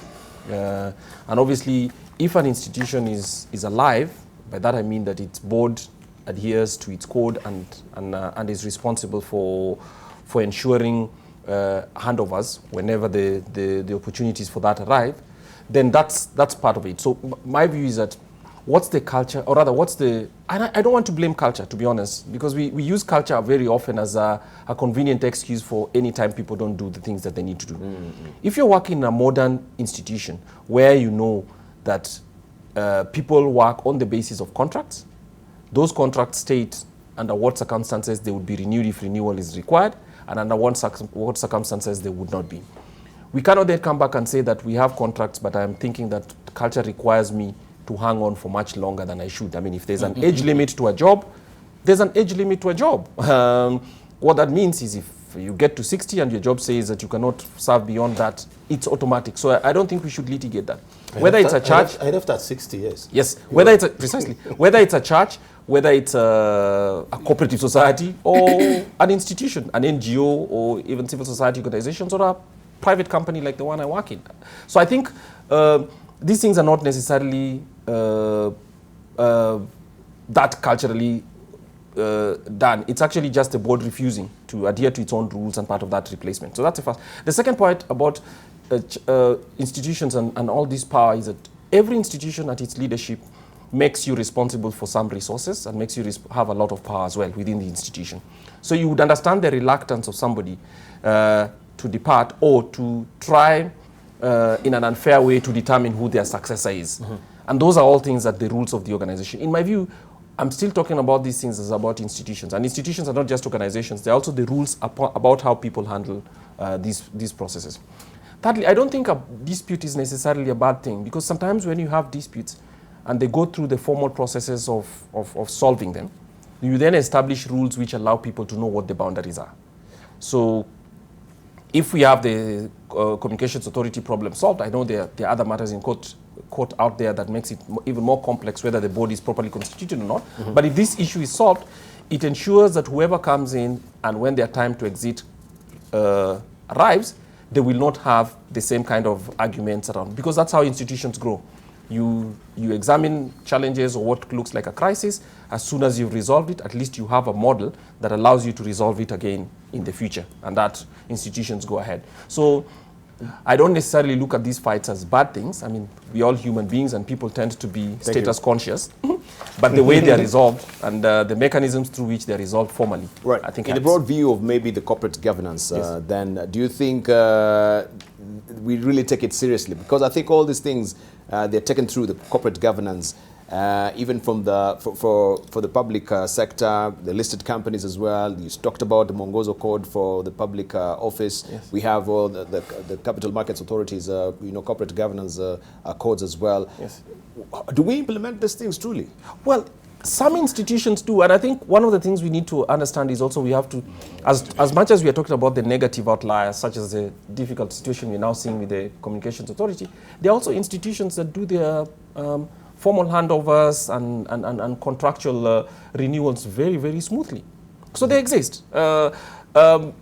[SPEAKER 7] And obviously, if an institution is alive, by that I mean that its board adheres to its code and is responsible for ensuring handovers whenever the opportunities for that arrive, then that's part of it. So my view is that what's the culture, or rather what's the, and I don't want to blame culture, to be honest, because we use culture very often as a convenient excuse for any time people don't do the things that they need to do. If you're working in a modern institution where you know that people work on the basis of contracts, those contracts state under what circumstances they would be renewed if renewal is required, and under what circumstances they would not be. We cannot then come back and say that we have contracts, but I'm thinking that culture requires me to hang on for much longer than I should. I mean, if there's an age limit to a job, there's an age limit to a job. What that means is if you get to 60 and your job says that you cannot serve beyond that, it's automatic. So I don't think we should litigate that. Whether it's a church...
[SPEAKER 11] I left at 60 years.
[SPEAKER 7] Yes, whether it's precisely. Whether it's a church, whether it's a cooperative society or an institution, an NGO or even civil society organizations or a private company like the one I work in. So I think these things are not necessarily that culturally done. It's actually just the board refusing to adhere to its own rules and part of that replacement. So that's the first. The second point about institutions and all this power is that every institution at its leadership makes you responsible for some resources and makes you have a lot of power as well within the institution. So you would understand the reluctance of somebody to depart or to try in an unfair way to determine who their successor is. And those are all things that the rules of the organization. In my view, I'm still talking about these things as about institutions. And institutions are not just organizations, they're also the rules about how people handle these processes. Thirdly, I don't think a dispute is necessarily a bad thing, because sometimes when you have disputes and they go through the formal processes of solving them, you then establish rules which allow people to know what the boundaries are. So if we have the Communications Authority problem solved, I know there are other matters in court out there that makes it even more complex whether the board is properly constituted or not. But if this issue is solved, it ensures that whoever comes in and when their time to exit arrives, they will not have the same kind of arguments around, because that's how institutions grow. You examine challenges or what looks like a crisis. As soon as you've resolved it, at least you have a model that allows you to resolve it again in the future, and that institutions go ahead. So I don't necessarily look at these fights as bad things. I mean, we're all human beings and people tend to be status conscious. But the way they are resolved and the mechanisms through which they are resolved formally,
[SPEAKER 1] right.
[SPEAKER 7] I think
[SPEAKER 1] in the broad view of maybe the corporate governance,
[SPEAKER 7] Yes.
[SPEAKER 1] then do you think we really take it seriously? Because I think all these things, they're taken through the corporate governance, even from for the public sector, the listed companies as well. You talked about the Mongozo Code for the public office.
[SPEAKER 7] Yes.
[SPEAKER 1] We have all the capital markets authorities, corporate governance codes as well.
[SPEAKER 7] Yes.
[SPEAKER 1] Do we implement these things truly?
[SPEAKER 7] Well, some institutions do, and I think one of the things we need to understand is also we have to, as much as we are talking about the negative outliers, such as the difficult situation we're now seeing with the Communications Authority, there are also institutions that do their formal handovers and contractual renewals very, very smoothly. So they exist. One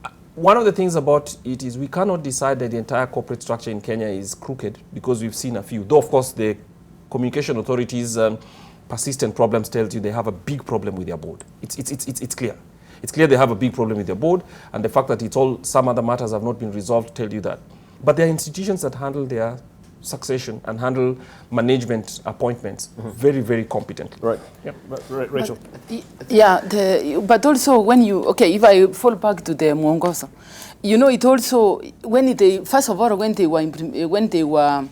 [SPEAKER 7] of the things about it is we cannot decide that the entire corporate structure in Kenya is crooked, because we've seen a few. Though, of course, the Communication Authority's persistent problems tells you they have a big problem with their board. It's clear. It's clear they have a big problem with their board, and the fact that some other matters have not been resolved tell you that. But there are institutions that handle their succession and handle management appointments very, very competently.
[SPEAKER 1] Right.
[SPEAKER 7] Yeah. Right, Rachel.
[SPEAKER 10] But also when if I fall back to the Mongozo, it also, when they were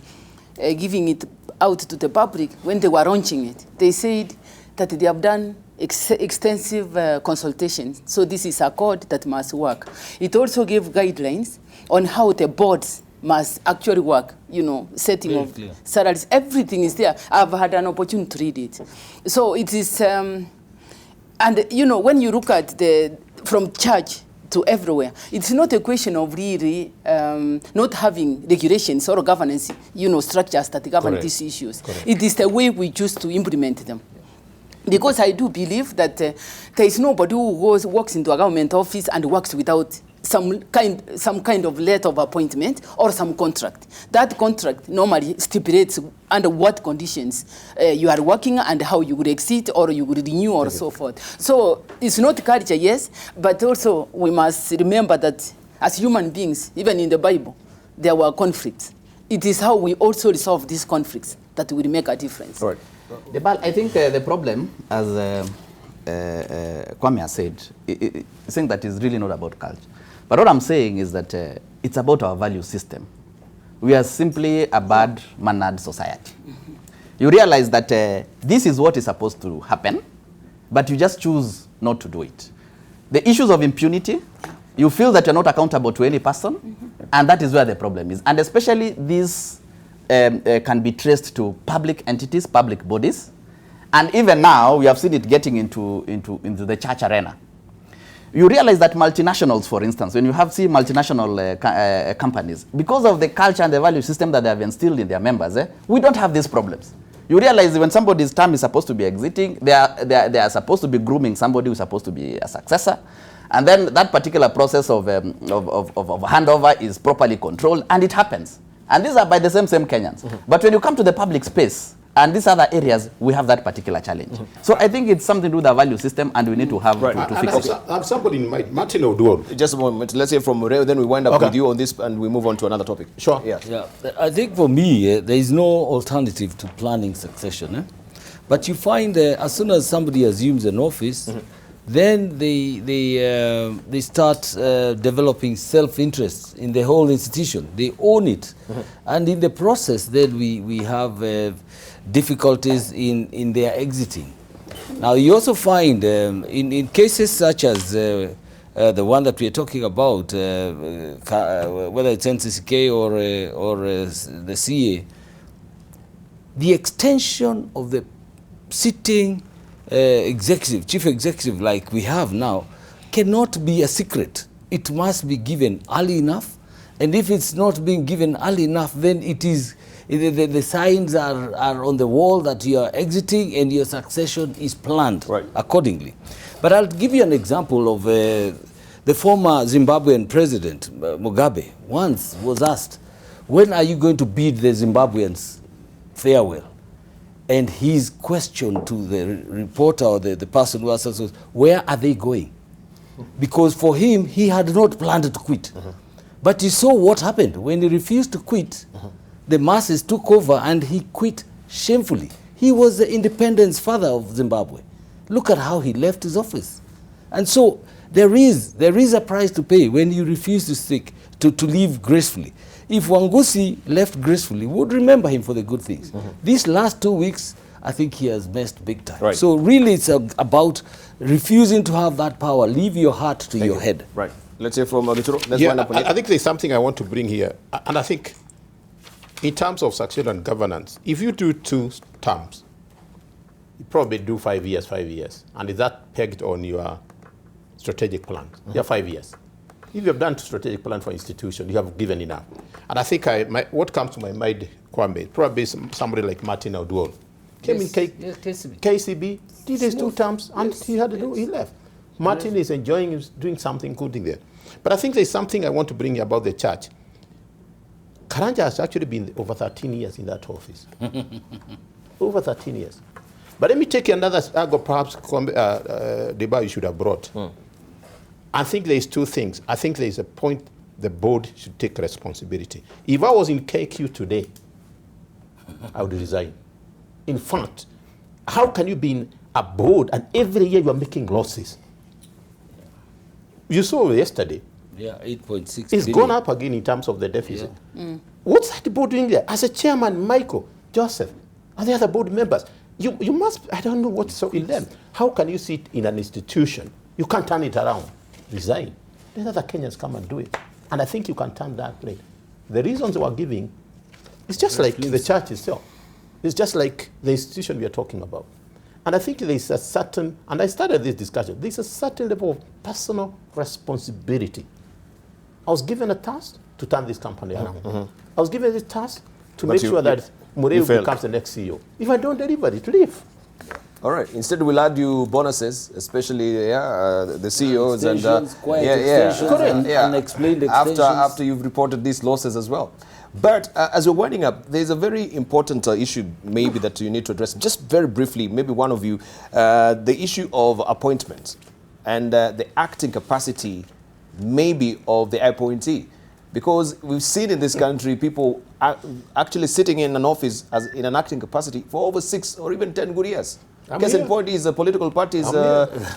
[SPEAKER 10] giving it out to the public, when they were launching it, they said that they have done extensive consultations. So this is a code that must work. It also gave guidelines on how the boards must actually work, setting
[SPEAKER 8] Very
[SPEAKER 10] of
[SPEAKER 8] clear.
[SPEAKER 10] salaries. Everything is there. I've had an opportunity to read it. So it is, and when you look at from church to everywhere, it's not a question of really not having regulations or governance, structures that govern
[SPEAKER 11] Correct.
[SPEAKER 10] these issues.
[SPEAKER 11] Correct.
[SPEAKER 10] It is the way we choose to implement them. Because I do believe that there is nobody who walks into a government office and works without some kind of letter of appointment or some contract. That contract normally stipulates under what conditions you are working and how you would exit or you would renew or so forth. So it's not culture, yes, but also we must remember that as human beings, even in the Bible, there were conflicts. It is how we also resolve these conflicts that will make a difference.
[SPEAKER 1] Right.
[SPEAKER 9] Debarl, I think the problem, as Kwame has said, saying that is really not about culture. But what I'm saying is that it's about our value system. We are simply a bad-mannered society. You realize that this is what is supposed to happen, but you just choose not to do it. The issues of impunity, you feel that you're not accountable to any person, and that is where the problem is. And especially this can be traced to public entities, public bodies. And even now, we have seen it getting into the church arena. You realize that multinationals, for instance, when you see multinational companies, because of the culture and the value system that they have instilled in their members, we don't have these problems. You realize when somebody's term is supposed to be exiting, they are supposed to be grooming somebody who's supposed to be a successor. And then that particular process of handover is properly controlled, and it happens. And these are by the same Kenyans. But when you come to the public space, and these other areas, we have that particular challenge. So I think it's something to do with the value system, and we need to have to fix it.
[SPEAKER 11] I have somebody in mind, Martin O'Dwell.
[SPEAKER 1] Just a moment. Let's hear from Murray, then we wind up with you on this, and we move on to another topic.
[SPEAKER 11] Sure.
[SPEAKER 1] Yeah.
[SPEAKER 8] I think for me, there is no alternative to planning succession. But you find as soon as somebody assumes an office, then they start developing self-interest in the whole institution. They own it. And in the process, then we have difficulties in their exiting. Now, you also find in cases such as the one that we are talking about, whether it's NCCK or the CA, the extension of the sitting chief executive like we have now cannot be a secret. It must be given early enough, and if it's not being given early enough, then it is the signs are on the wall that you are exiting and your succession is planned accordingly. But I'll give you an example of the former Zimbabwean president, Mugabe, once was asked, when are you going to bid the Zimbabweans farewell? And his question to the reporter or the person who asked us was, where are they going? Because for him, he had not planned to quit. But he saw what happened. When he refused to quit, the masses took over and he quit shamefully. He was the independence father of Zimbabwe. Look at how he left his office. And so there is a price to pay when you refuse to stick, to leave gracefully. If Wangusi left gracefully, we would remember him for the good things. These last 2 weeks, I think he has messed big time. So really it's about refusing to have that power. Leave your heart to your head.
[SPEAKER 1] Right. Let's hear from Gituro.
[SPEAKER 11] I think there's something I want to bring here. And I think in terms of succession and governance, if you do 2 terms, you probably do 5 years. And is that pegged on your strategic plan? You have 5 years. If you have done strategic plan for institution, you have given enough. And I think what comes to my mind, Kwame, probably somebody like Martin O'Dwell. Came in KCB, did his 2 terms, and he left. Martin is enjoying doing something good in there. But I think there's something I want to bring about the church. Karanja has actually been over 13 years in that office. Over 13 years. But let me take another angle, perhaps, Debarl, you should have brought. I think there's 2 things. I think there's a point the board should take responsibility. If I was in KQ today, I would resign. In fact, how can you be in a board and every year you are making losses? You saw yesterday.
[SPEAKER 8] Yeah, 8.6
[SPEAKER 11] It's gone up again in terms of the deficit. What's that board doing there? As a chairman, Michael, Joseph, and the other board members, you must, I don't know what's so in them. How can you sit in an institution? You can't turn it around. Resign. Let other Kenyans come and do it. And I think you can turn that plate. The reasons we're giving, it's just like the church itself. It's just like the institution we are talking about. And I think there's a certain, and I started this discussion, there's a certain level of personal responsibility. I was given a task to turn this company around. I was given a task to make sure that Murray becomes the next CEO. If I don't deliver it, leave.
[SPEAKER 1] All right. Instead, we'll add you bonuses, especially the CEOs and
[SPEAKER 8] unexplained extensions.
[SPEAKER 1] After you've reported these losses as well. But as we're winding up, there's a very important issue maybe that you need to address. Just very briefly, maybe one of you, the issue of appointments and the acting capacity maybe of the appointee. Because we've seen in this country people actually sitting in an office as in an acting capacity for over 6 or even 10 good years. Case in point is political parties,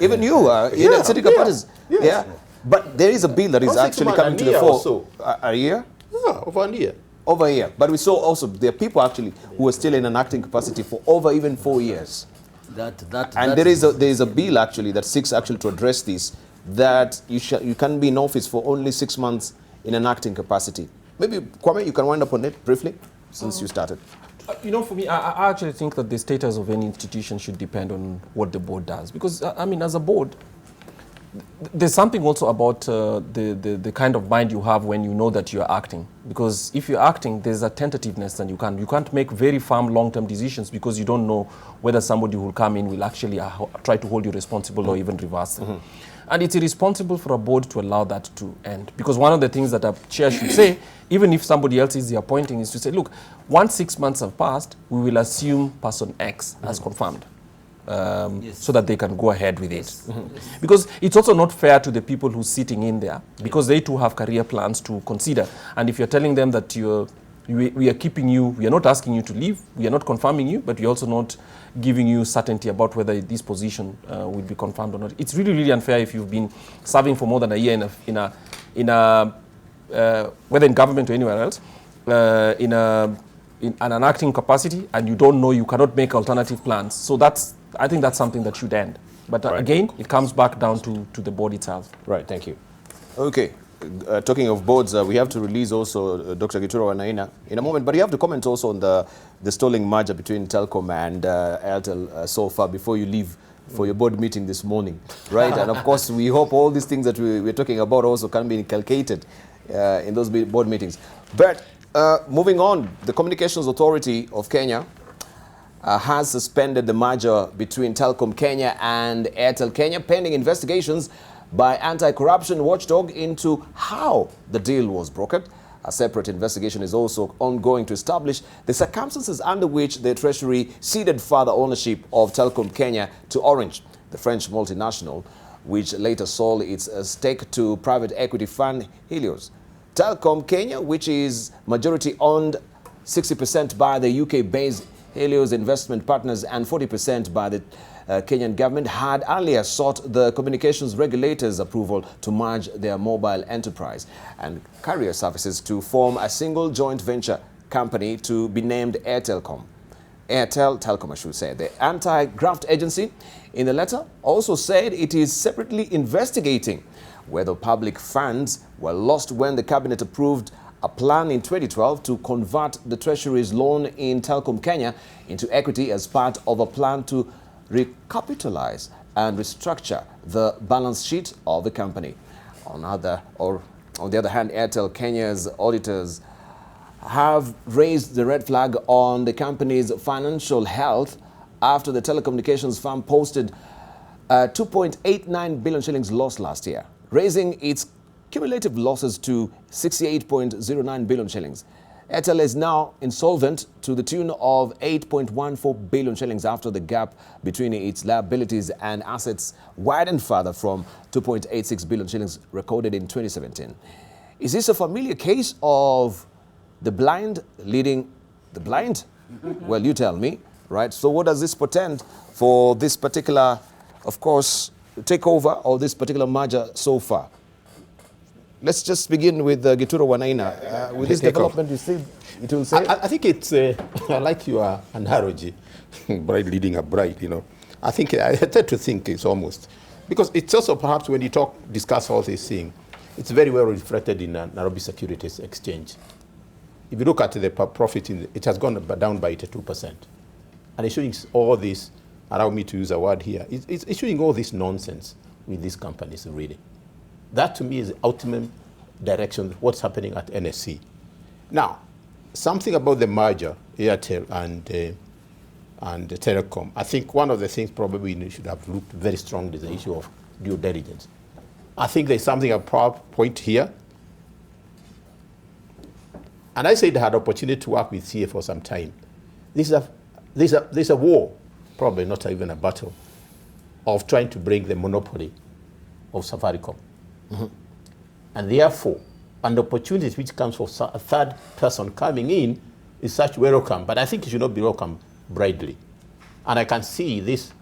[SPEAKER 1] even you are in city parties.
[SPEAKER 11] Yes.
[SPEAKER 1] Yeah. But there is a bill that is actually coming to the fore. A year?
[SPEAKER 11] Yeah, over a year.
[SPEAKER 1] Over a year. But we saw also there are people actually who are still in an acting capacity for over even 4 years. There is a bill actually that seeks actually to address this, that you can be in office for only 6 months in an acting capacity. Maybe, Kwame, you can wind up on it briefly, since you started.
[SPEAKER 7] You know, for me, I actually think that the status of any institution should depend on what the board does. Because, I mean, as a board, there's something also about the kind of mind you have when you know that you're acting. Because if you're acting, there's a tentativeness, and you can't make very firm long-term decisions because you don't know whether somebody who will come in will actually try to hold you responsible or even reverse them. And it's irresponsible for a board to allow that to end. Because one of the things that a chair should say, even if somebody else is the appointing, is to say, look, once 6 months have passed, we will assume person X as confirmed. So that they can go ahead with it. Because it's also not fair to the people who's sitting in there, because they too have career plans to consider. And if you're telling them that we are keeping you, we are not asking you to leave, we are not confirming you, but we're also not giving you certainty about whether this position will be confirmed or not. It's really, really unfair if you've been serving for more than a year whether in government or anywhere else, in an acting capacity, and you don't know, you cannot make alternative plans. So I think that's something that should end. But again, it comes back down to the board itself.
[SPEAKER 1] Right, thank you. Okay. Talking of boards, we have to release also Dr. Gituro Wanaina in a moment, but you have to comment also on the stalling merger between Telkom and Airtel so far before you leave for your board meeting this morning, right? And of course, we hope all these things that we're talking about also can be inculcated in those board meetings. But moving on, the Communications Authority of Kenya has suspended the merger between Telkom Kenya and Airtel Kenya, pending investigations by anti-corruption watchdog into how the deal was brokered. A separate investigation is also ongoing to establish the circumstances under which the Treasury ceded further ownership of Telkom Kenya to Orange, the French multinational, which later sold its stake to private equity fund Helios. Telkom Kenya, which is majority owned 60% by the UK-based Helios Investment Partners and 40% by the Kenyan government, had earlier sought the communications regulators' approval to merge their mobile enterprise and carrier services to form a single joint venture company to be named Airtel Telecom, I should say. The anti-graft agency in the letter also said it is separately investigating whether public funds were lost when the cabinet approved a plan in 2012 to convert the Treasury's loan in Telkom Kenya into equity as part of a plan to recapitalize and restructure the balance sheet of the company. On the other hand, Airtel Kenya's auditors have raised the red flag on the company's financial health after the telecommunications firm posted 2.89 billion shillings loss last year, raising its cumulative losses to 68.09 billion shillings. Airtel is now insolvent to the tune of 8.14 billion shillings after the gap between its liabilities and assets widened further from 2.86 billion shillings recorded in 2017. Is this a familiar case of the blind leading the blind? Well, you tell me, right? So what does this portend for this particular, of course, takeover or this particular merger so far? Let's just begin with Gituro Wanaina. With this development, you see, it will say?
[SPEAKER 11] I think it's, I like your analogy, bride leading a bride, you know. I tend to think it's almost, because it's also perhaps when you discuss all these things, it's very well reflected in Nairobi Securities Exchange. If you look at the profit, it has gone down by 82%. And it's showing all this, allow me to use a word here, it's showing all this nonsense with these companies, really. That to me is the ultimate direction, what's happening at NSC. Now, something about the merger, Airtel and the telecom. I think one of the things probably we should have looked very strongly is the issue of due diligence. I think there's something a point here. And I said I had opportunity to work with CA for some time. There's a war, probably not even a battle, of trying to bring the monopoly of Safaricom. And therefore, an opportunity which comes for a third person coming in is such welcome, but I think it should not be welcome brightly. And I can see this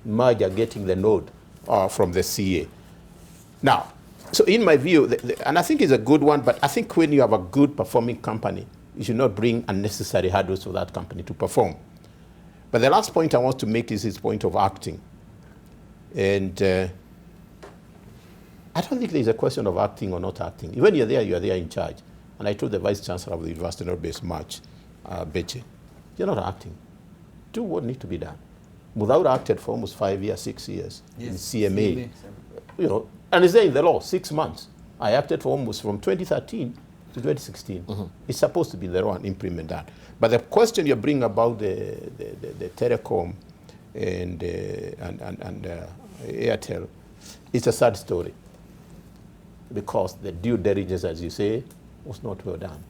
[SPEAKER 11] merger getting the nod from the CA. Now, so in my view, and I think it's a good one, but I think when you have a good performing company, you should not bring unnecessary hurdles for that company to perform. But the last point I want to make is this point of acting. And I don't think there's a question of acting or not acting. When you're there in charge. And I told the Vice Chancellor of the University, not based March, Beche, you're not acting. Do what needs to be done. Without acted for almost 5 years, 6 years in CMA. You know, and it's there in the law, 6 months. I acted for almost from 2013 to 2016. It's supposed to be the law and implement that. But the question you bring about the telecom and Airtel, it's a sad story. Because the due diligence, as you say, was not well done.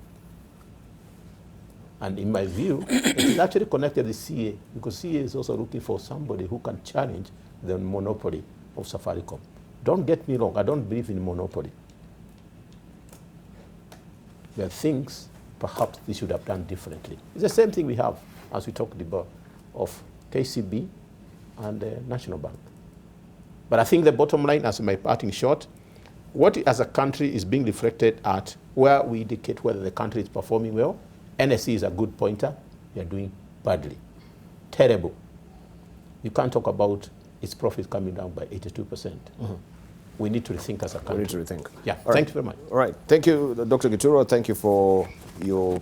[SPEAKER 11] And in my view, it is actually connected with CA, because CA is also looking for somebody who can challenge the monopoly of Safaricom. Don't get me wrong, I don't believe in monopoly. There are things perhaps they should have done differently. It's the same thing we have, as we talked about, of KCB and the National Bank. But I think the bottom line, as my parting shot, what as a country is being reflected at where we indicate whether the country is performing well. NSE is a good pointer. We are doing badly. Terrible. You can't talk about its profits coming down by 82%. We need to rethink as a country.
[SPEAKER 1] We need to rethink.
[SPEAKER 11] Yeah,
[SPEAKER 1] All
[SPEAKER 11] thank
[SPEAKER 1] right.
[SPEAKER 11] you very much.
[SPEAKER 1] All right. Thank you, Dr. Gituro. Thank you for your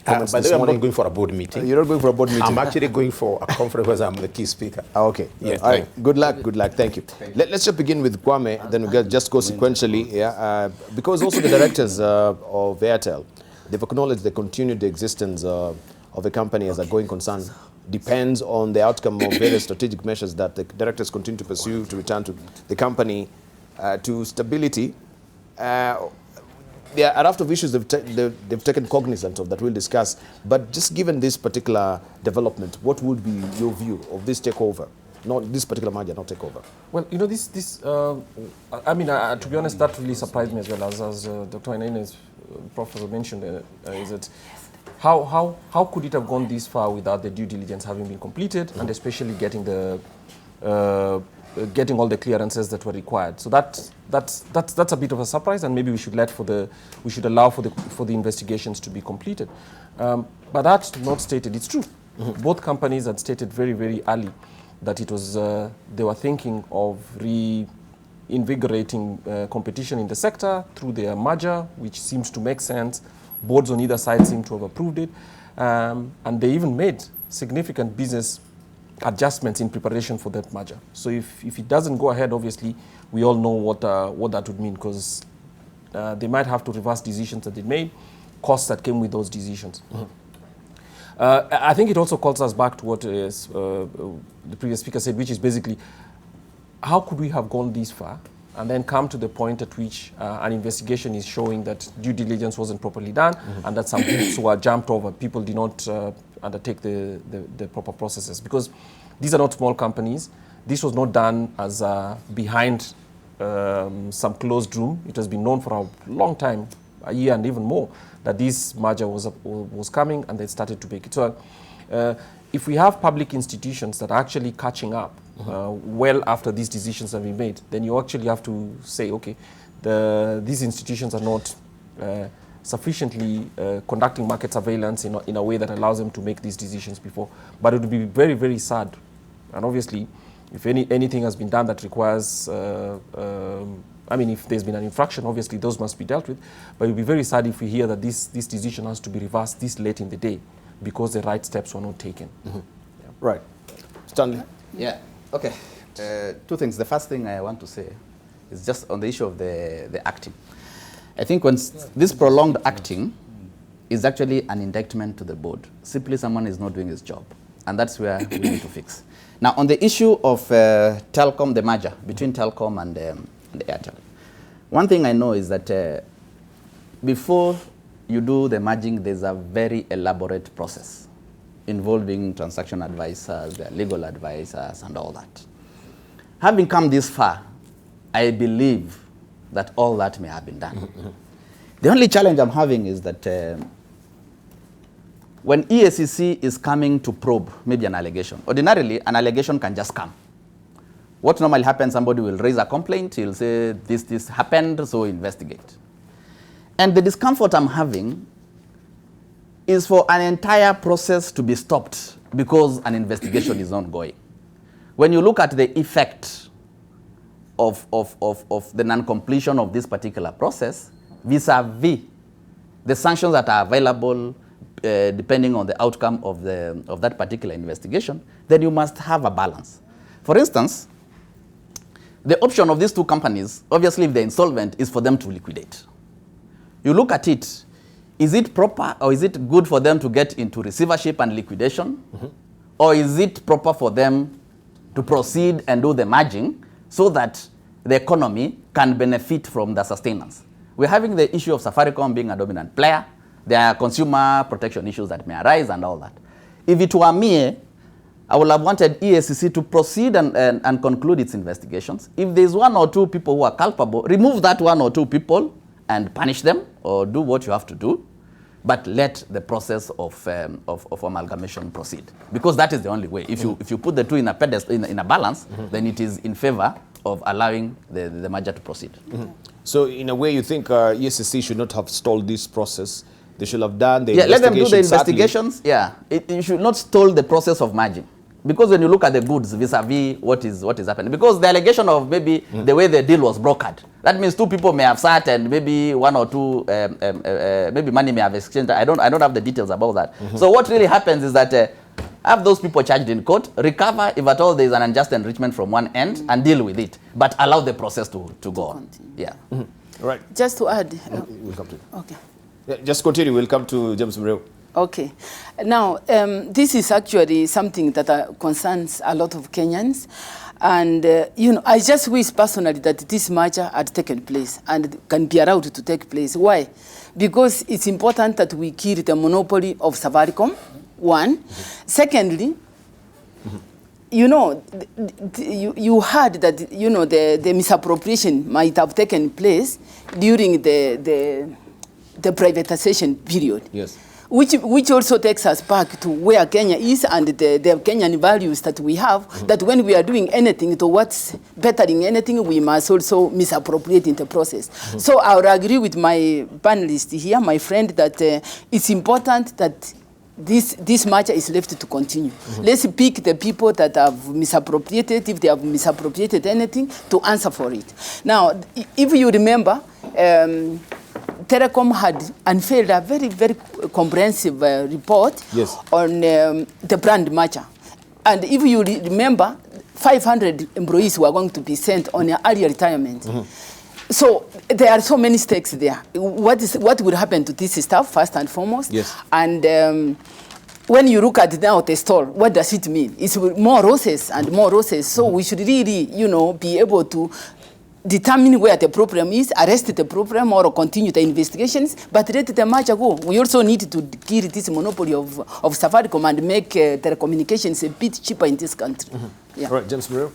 [SPEAKER 1] comments
[SPEAKER 11] By the
[SPEAKER 1] this
[SPEAKER 11] way, I'm
[SPEAKER 1] morning.
[SPEAKER 11] not going for a board meeting.
[SPEAKER 1] You're not going for a board meeting?
[SPEAKER 11] I'm actually going for a conference where I'm the key speaker.
[SPEAKER 1] Okay.
[SPEAKER 11] Yes,
[SPEAKER 1] All right. Good luck. Good luck. Thank you. Let's just begin with Kwame, then we'll just go sequentially. Yeah. Because also the directors of Airtel, they've acknowledged the continued existence of the company as a going concern depends on the outcome of various strategic measures that the directors continue to pursue to return to the company to stability. There are a raft of issues they've taken cognizance of that we'll discuss. But just given this particular development, what would be your view of this takeover? Not this particular merger, not takeover.
[SPEAKER 7] Well, you know, I mean, to be honest, that really surprised me as well. As Dr. Inea's professor mentioned, is that how could it have gone this far without the due diligence having been completed, and especially getting all the clearances that were required? So that's a bit of a surprise, and maybe we should allow for the investigations to be completed. But that's not stated. It's true. Both companies had stated very, very early that it was they were thinking of reinvigorating competition in the sector through their merger, which seems to make sense. Boards on either side seem to have approved it, and they even made significant business adjustments in preparation for that merger. So if it doesn't go ahead, obviously, we all know what that would mean, because they might have to reverse decisions that they made, costs that came with those decisions. I think it also calls us back to what the previous speaker said, which is basically, how could we have gone this far and then come to the point at which an investigation is showing that due diligence wasn't properly done and that some hoops were jumped over, people did not undertake the proper processes? Because these are not small companies. This was not done as behind some closed room. It has been known for a long time, a year and even more, that this merger was coming, and they started to make it. So if we have public institutions that are actually catching up well after these decisions have been made, then you actually have to say, okay, these institutions are not sufficiently conducting market surveillance in a way that allows them to make these decisions before. But it would be very, very sad. And obviously, if anything has been done that requires, I mean, if there's been an infraction, obviously those must be dealt with. But it would be very sad if we hear that this decision has to be reversed this late in the day because the right steps were not taken.
[SPEAKER 1] Yeah. Right. Stanley?
[SPEAKER 9] Yeah, okay. Two things. The first thing I want to say is just on the issue of the acting. I think when this prolonged acting is actually an indictment to the board. Simply someone is not doing his job. and that's where we need to fix. Now, on the issue of Telcom, the merger between Telcom and Airtel, one thing I know is that before you do the merging, there's a very elaborate process involving transaction advisors, their legal advisors, and all that. Having come this far, I believe that all that may have been done. The only challenge I'm having is that when EACC is coming to probe maybe an allegation, ordinarily an allegation can just come. What normally happens, somebody will raise a complaint, he'll say this happened, so investigate. And the discomfort I'm having is for an entire process to be stopped because an investigation is ongoing. When you look at the effect of the non-completion of this particular process, vis-a-vis the sanctions that are available depending on the outcome of that particular investigation, then you must have a balance. For instance, the option of these two companies, obviously if they're insolvent, is for them to liquidate. You look at it, is it proper or is it good for them to get into receivership and liquidation? Or is it proper for them to proceed and do the merging so that the economy can benefit from the sustenance? We're having the issue of Safaricom being a dominant player. There are consumer protection issues that may arise and all that. If it were me, I would have wanted EACC to proceed and conclude its investigations. If there's one or two people who are culpable, remove that one or two people and punish them or do what you have to do, but let the process of amalgamation proceed. Because that is the only way. If you put the two in a balance, then it is in favor of allowing the merger to proceed.
[SPEAKER 1] So in a way, you think EACC should not have stalled this process? They should have done the
[SPEAKER 9] let them do the investigations. Yeah, you should not stall the process of merging. Because when you look at the goods vis-a-vis what is happening, because the allegation of maybe the way the deal was brokered, that means two people may have sat and maybe one or two, maybe money may have exchanged. I don't have the details about that. So what really happens is that have those people charged in court, recover if at all there is an unjust enrichment from one end and deal with it, but allow the process to go on. Yeah.
[SPEAKER 1] Right.
[SPEAKER 10] Just to add.
[SPEAKER 1] We'll come to it.
[SPEAKER 10] Okay.
[SPEAKER 1] Yeah, just continue. We'll come to James Mreu.
[SPEAKER 10] Okay. Now, this is actually something that concerns a lot of Kenyans. And, I just wish personally that this merger had taken place and can be allowed to take place. Why? Because it's important that we kill the monopoly of Safaricom, one. Secondly, you heard that, the misappropriation might have taken place during the privatization period.
[SPEAKER 1] Yes.
[SPEAKER 10] Which also takes us back to where Kenya is and the Kenyan values that we have, that when we are doing anything towards bettering anything, we must also misappropriate in the process. So I would agree with my panelist here, my friend, that it's important that this merger is left to continue. Let's pick the people that have misappropriated, if they have misappropriated anything, to answer for it. Now, if you remember, Telecom had unveiled a very, very comprehensive report on the brand merger. And if you remember, 500 employees were going to be sent on an early retirement. So there are so many stakes there. What will happen to this staff, first and foremost?
[SPEAKER 1] Yes.
[SPEAKER 10] And when you look at now the store, what does it mean? It's more roses and more roses. So we should really, be able to determine where the problem is, arrest the problem or continue the investigations, but let the merger go. We also need to kill this monopoly of Safaricom and make telecommunications a bit cheaper in this country. Yeah.
[SPEAKER 1] All right, James Mreu.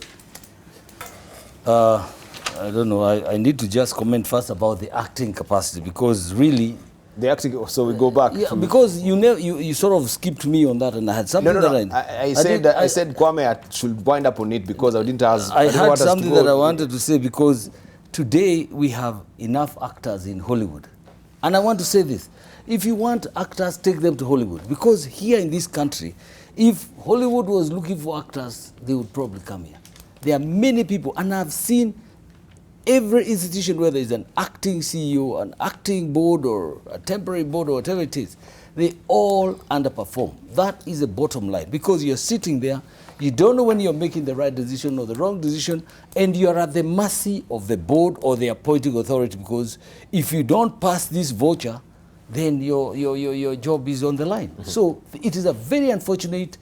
[SPEAKER 8] I don't know. I need to just comment first about the acting capacity, because really...
[SPEAKER 1] The acting, so we go back.
[SPEAKER 8] Yeah, because you sort of skipped me on that, and I had something
[SPEAKER 1] I said Kwame should wind up on it because I didn't ask.
[SPEAKER 8] I had something that I wanted to say, because today we have enough actors in Hollywood. And I want to say this. If you want actors, take them to Hollywood. Because here in this country, if Hollywood was looking for actors, they would probably come here. There are many people, and I've seen every institution where there is an acting CEO, an acting board, or a temporary board, or whatever it is, they all underperform. That is the bottom line, because you're sitting there, you don't know when you're making the right decision or the wrong decision, and you're at the mercy of the board or the appointing authority, because if you don't pass this voucher, then your job is on the line. So it is a very unfortunate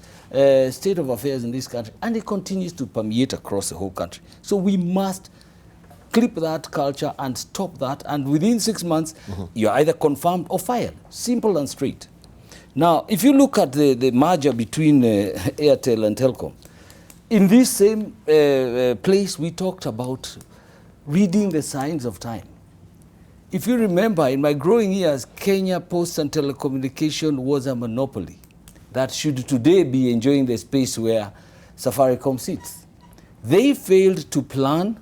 [SPEAKER 8] state of affairs in this country, and it continues to permeate across the whole country. So we must clip that culture and stop that, and within 6 months, you're either confirmed or fired. Simple and straight. Now, if you look at the merger between Airtel and Telkom, in this same place, we talked about reading the signs of time. If you remember, in my growing years, Kenya Post and Telecommunication was a monopoly that should today be enjoying the space where Safaricom sits. They failed to plan,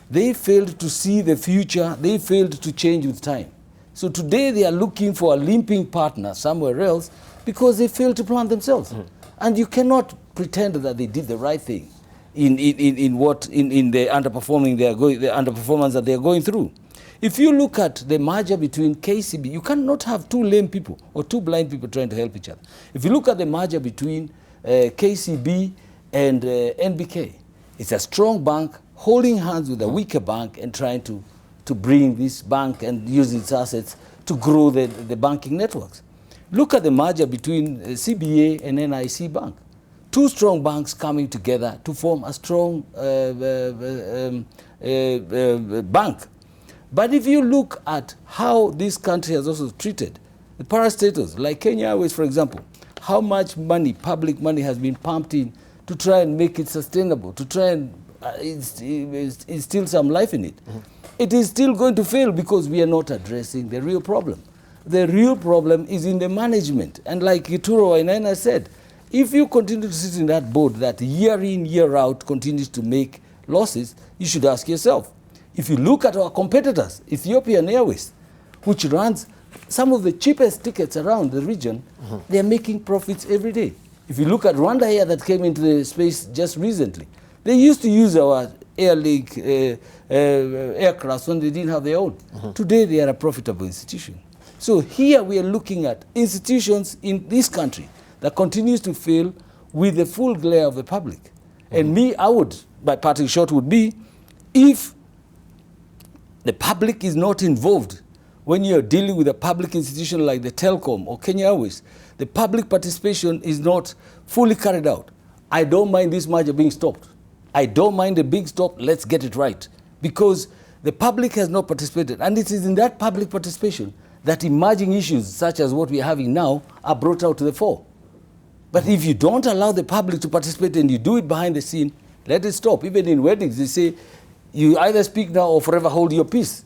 [SPEAKER 8] they failed to see the future, they failed to change with time. So today they are looking for a limping partner somewhere else because they failed to plan themselves. And you cannot pretend that they did the right thing in the underperformance that they are going through. If you look at the merger between KCB, you cannot have two lame people or two blind people trying to help each other. If you look at the merger between KCB and NBK, it's a strong bank holding hands with a weaker bank and trying to bring this bank and use its assets to grow the banking networks. Look at the merger between CBA and NIC Bank. Two strong banks coming together to form a strong bank. But if you look at how this country has also treated the parastatals, like Kenya Airways, for example, how much money, public money, has been pumped in to try and make it sustainable, to try and instill some life in it. It is still going to fail because we are not addressing the real problem. The real problem is in the management. And like Gituro Wainaina said, if you continue to sit in that board that year in, year out continues to make losses, you should ask yourself. If you look at our competitors, Ethiopian Airways, which runs some of the cheapest tickets around the region, they are making profits every day. If you look at Rwanda Air that came into the space just recently, they used to use our Airlink aircraft when they didn't have their own. Today they are a profitable institution. So here we are looking at institutions in this country that continues to fail with the full glare of the public. And my parting shot would be, if the public is not involved when you're dealing with a public institution like the Telkom or Kenya Airways, the public participation is not fully carried out. I don't mind this merger being stopped. I don't mind the big stop, let's get it right. Because the public has not participated. And it is in that public participation that emerging issues such as what we are having now are brought out to the fore. But if you don't allow the public to participate and you do it behind the scene, let it stop. Even in weddings, they say, you either speak now or forever hold your peace.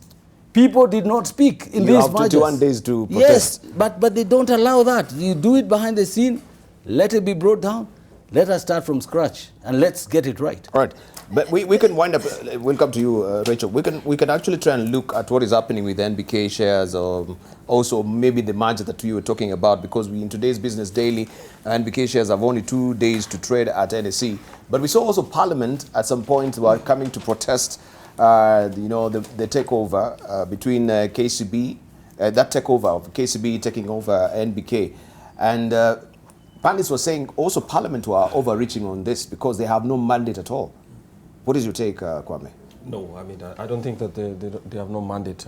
[SPEAKER 8] People did not speak in these mergers. You have 21
[SPEAKER 1] days to protest.
[SPEAKER 8] Yes, but they don't allow that. You do it behind the scene, let it be brought down, let us start from scratch, and let's get it right.
[SPEAKER 1] All right. But we can wind up, we'll come to you, Rachel. We can actually try and look at what is happening with NBK shares, or also maybe the merger that we were talking about, because in today's Business Daily, NBK shares have only 2 days to trade at NSE. But we saw also Parliament at some point were coming to protest, the takeover between KCB, that takeover of KCB taking over NBK. And panelists were saying also Parliament were overreaching on this because they have no mandate at all. What is your take, Kwame?
[SPEAKER 7] No, I mean, I don't think that they have no mandate.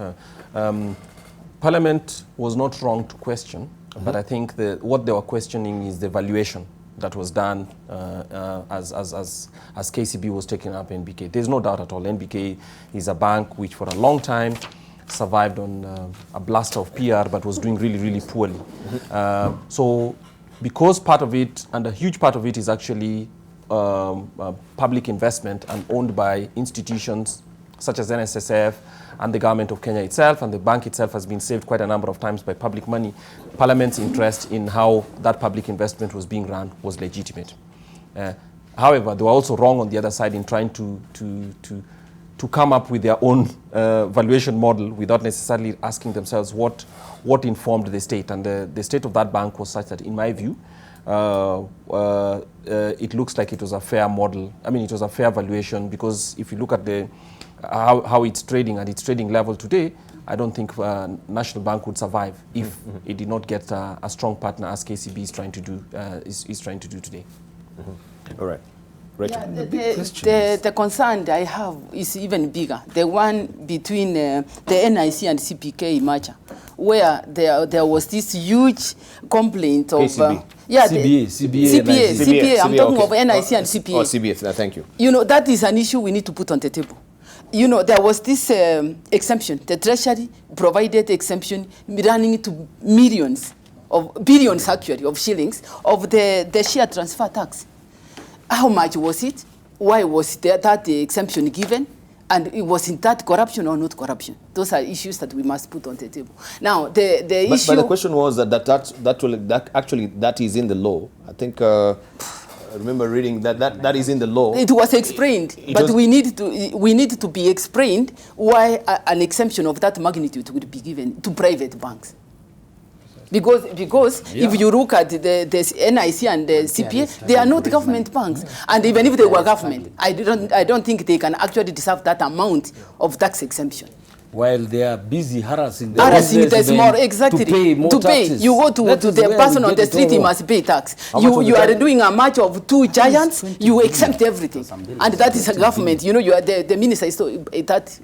[SPEAKER 7] Parliament was not wrong to question, but I think what they were questioning is the valuation that was done as KCB was taking up NBK. There's no doubt at all. NBK is a bank which for a long time survived on a blast of PR, but was doing really, really poorly. So because part of it, and a huge part of it, is actually public investment and owned by institutions such as NSSF and the government of Kenya itself, and the bank itself has been saved quite a number of times by public money. Parliament's interest in how that public investment was being run was legitimate. However, they were also wrong on the other side in trying to come up with their own valuation model without necessarily asking themselves what informed the state. And the state of that bank was such that, in my view, it looks like it was a fair model. I mean, it was a fair valuation, because if you look at how it's trading at its trading level today, I don't think National Bank would survive if it did not get a strong partner as KCB is trying to do today.
[SPEAKER 1] All right. Rachel.
[SPEAKER 10] Yeah, the concern I have is even bigger. The one between the NIC and CPK merger. where there was this huge complaint of
[SPEAKER 1] KCB.
[SPEAKER 10] CPA. I'm talking of NIC and CPA.
[SPEAKER 1] Oh, CBA. Thank you.
[SPEAKER 10] You know, that is an issue we need to put on the table. You know, there was this exemption. The Treasury provided exemption running to billions actually, of shillings of the share transfer tax. How much was it? Why was that exemption given? And it wasn't that corruption or not corruption? Those are issues that we must put on the table. Now, the issue...
[SPEAKER 1] But the question was that actually is in the law. I think... I remember reading that is in the law.
[SPEAKER 10] It was explained, but we need to be explained why an exemption of that magnitude would be given to private banks. Because if you look at the NIC and the CPA, they are not government banks. And even if they were government, I don't think they can actually deserve that amount of tax exemption.
[SPEAKER 8] While they are busy harassing
[SPEAKER 10] the small, exactly.
[SPEAKER 8] To pay.
[SPEAKER 10] You go to the person on the street, he must pay tax. You are doing a match of two giants, you exempt everything. And that is a government. You know, you are the minister is that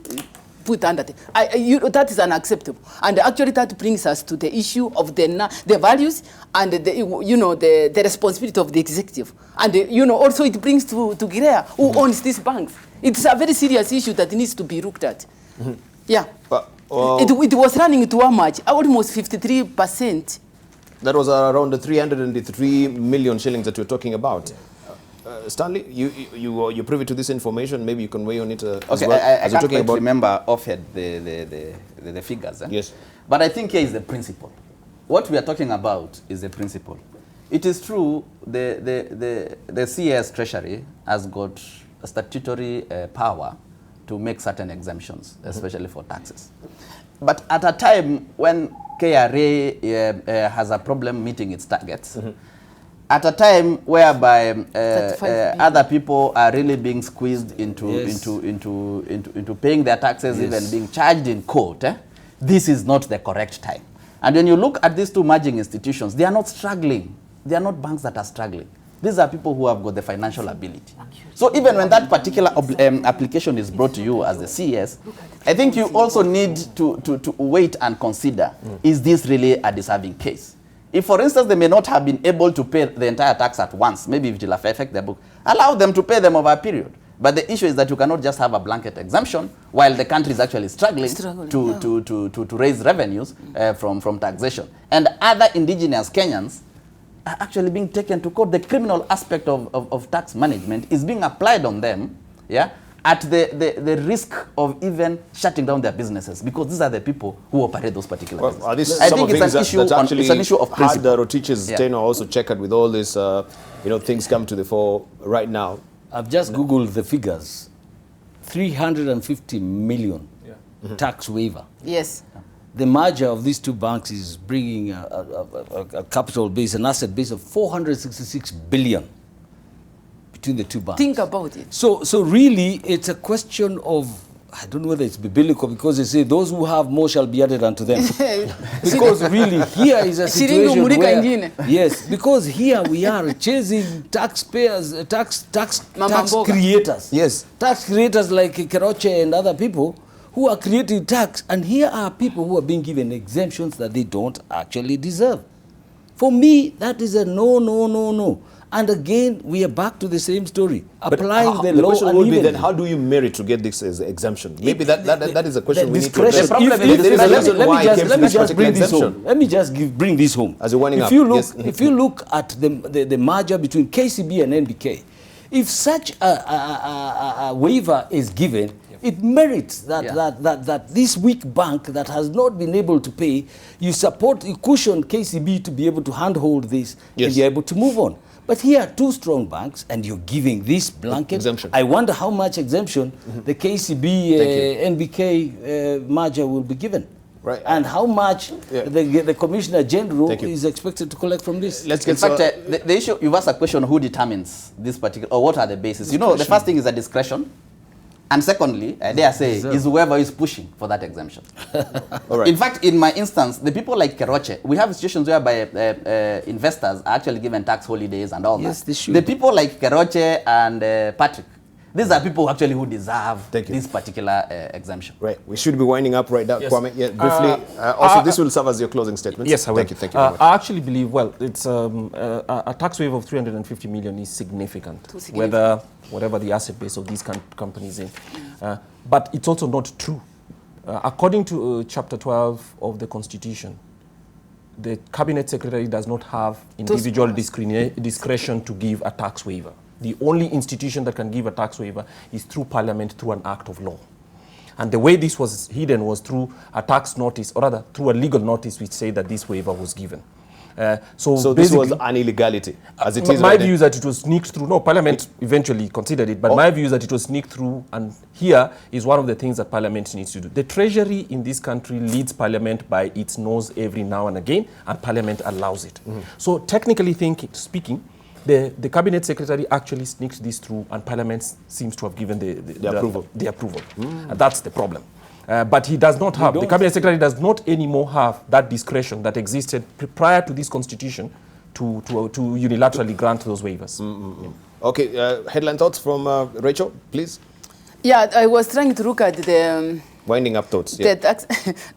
[SPEAKER 10] put under that is unacceptable. And actually that brings us to the issue of the values and the responsibility of the executive. And also it brings to Girea, who owns these banks. It's a very serious issue that needs to be looked at. Yeah. It was running to how much? Almost 53%.
[SPEAKER 1] That was around the 303 million shillings that you're talking about. Stanley, you're privy to this information. Maybe you can weigh on it as well.
[SPEAKER 9] I can't quite remember offhand the figures.
[SPEAKER 1] Yes.
[SPEAKER 9] But I think here is the principle. What we are talking about is the principle. It is true the CS Treasury has got a statutory power to make certain exemptions, especially for taxes. But at a time when KRA has a problem meeting its targets, at a time whereby other people are really being squeezed into paying their taxes, even being charged in court, this is not the correct time. And when you look at these two merging institutions, they are not struggling. They are not banks that are struggling. These are people who have got the financial ability. So even when that particular application is brought to you as the CS, I think you also need to wait and consider, is this really a deserving case? If, for instance, they may not have been able to pay the entire tax at once, maybe it will affect their book, allow them to pay them over a period. But the issue is that you cannot just have a blanket exemption while the country is actually struggling to raise revenues from taxation. And other indigenous Kenyans are actually being taken to court. The criminal aspect of tax management is being applied on them, at the risk of even shutting down their businesses, because these are the people who operate those particular businesses. I think it's an issue of principle.
[SPEAKER 1] Rotich's tenure also checkered with all this, things come to the fore right now.
[SPEAKER 8] I've just Googled the figures. 350 million tax waiver.
[SPEAKER 10] Yes.
[SPEAKER 8] The merger of these two banks is bringing a capital base, an asset base of 466 billion between the two banks.
[SPEAKER 10] Think about it.
[SPEAKER 8] So really, it's a question of, I don't know whether it's biblical, because they say those who have more shall be added unto them. Because really, here is a situation where, yes, because here we are chasing taxpayers, tax creators.
[SPEAKER 1] Yes.
[SPEAKER 8] Tax creators like Keroche and other people who are creating tax, and here are people who are being given exemptions that they don't actually deserve. For me, that is a no. And again, we are back to the same story. Applying the law.
[SPEAKER 1] The question would be then, how do you merit to get this as exemption? Maybe that is a question we need to address.
[SPEAKER 8] Let me just bring this home.
[SPEAKER 1] As you're winding up.
[SPEAKER 8] If you look at the merger between KCB and NBK, if such a waiver is given, it merits that this weak bank that has not been able to pay, you cushion KCB to be able to handhold this and be able to move on. But here are two strong banks, and you're giving this blanket
[SPEAKER 1] exemption.
[SPEAKER 8] I wonder how much exemption the KCB NBK merger will be given.
[SPEAKER 1] Right.
[SPEAKER 8] And how much the Commissioner General is expected to collect from this.
[SPEAKER 9] In fact, the issue, you've asked a question, who determines this particular, or what are the bases? The first thing is a discretion. And secondly, I dare say, is whoever is pushing for that exemption.
[SPEAKER 1] All right.
[SPEAKER 9] In fact, in my instance, the people like Keroche, we have situations whereby investors are actually given tax holidays and all that.
[SPEAKER 8] They should.
[SPEAKER 9] The people like Keroche and Patrick, These are people actually who deserve this particular exemption.
[SPEAKER 1] Right. We should be winding up right now.
[SPEAKER 7] Yes.
[SPEAKER 1] Kwame, yeah, briefly. Also, this will serve as your closing statement.
[SPEAKER 7] Yes, I will.
[SPEAKER 1] Thank you very much.
[SPEAKER 7] I actually believe, well, it's a tax waiver of 350 million is significant, whatever the asset base of these companies in. But it's also not true. According to Chapter 12 of the Constitution, the Cabinet Secretary does not have individual discretion to give a tax waiver. The only institution that can give a tax waiver is through Parliament, through an act of law. And the way this was hidden was through a tax notice, or rather through a legal notice which said that this waiver was given.
[SPEAKER 1] So this was an illegality, as it is.
[SPEAKER 7] My view is that it was sneaked through. No, Parliament eventually considered it, but my view is that it was sneaked through, and here is one of the things that Parliament needs to do. The Treasury in this country leads Parliament by its nose every now and again, and Parliament allows it. So technically speaking, the Cabinet Secretary actually sneaked this through, and Parliament seems to have given the approval. And that's the problem. But he does not have, the Cabinet Secretary does not anymore have that discretion that existed prior to this constitution to unilaterally grant those waivers.
[SPEAKER 1] Okay, headline thoughts from Rachel, please.
[SPEAKER 10] Yeah, I was trying to look at the...
[SPEAKER 1] Winding up thoughts.
[SPEAKER 10] The tax,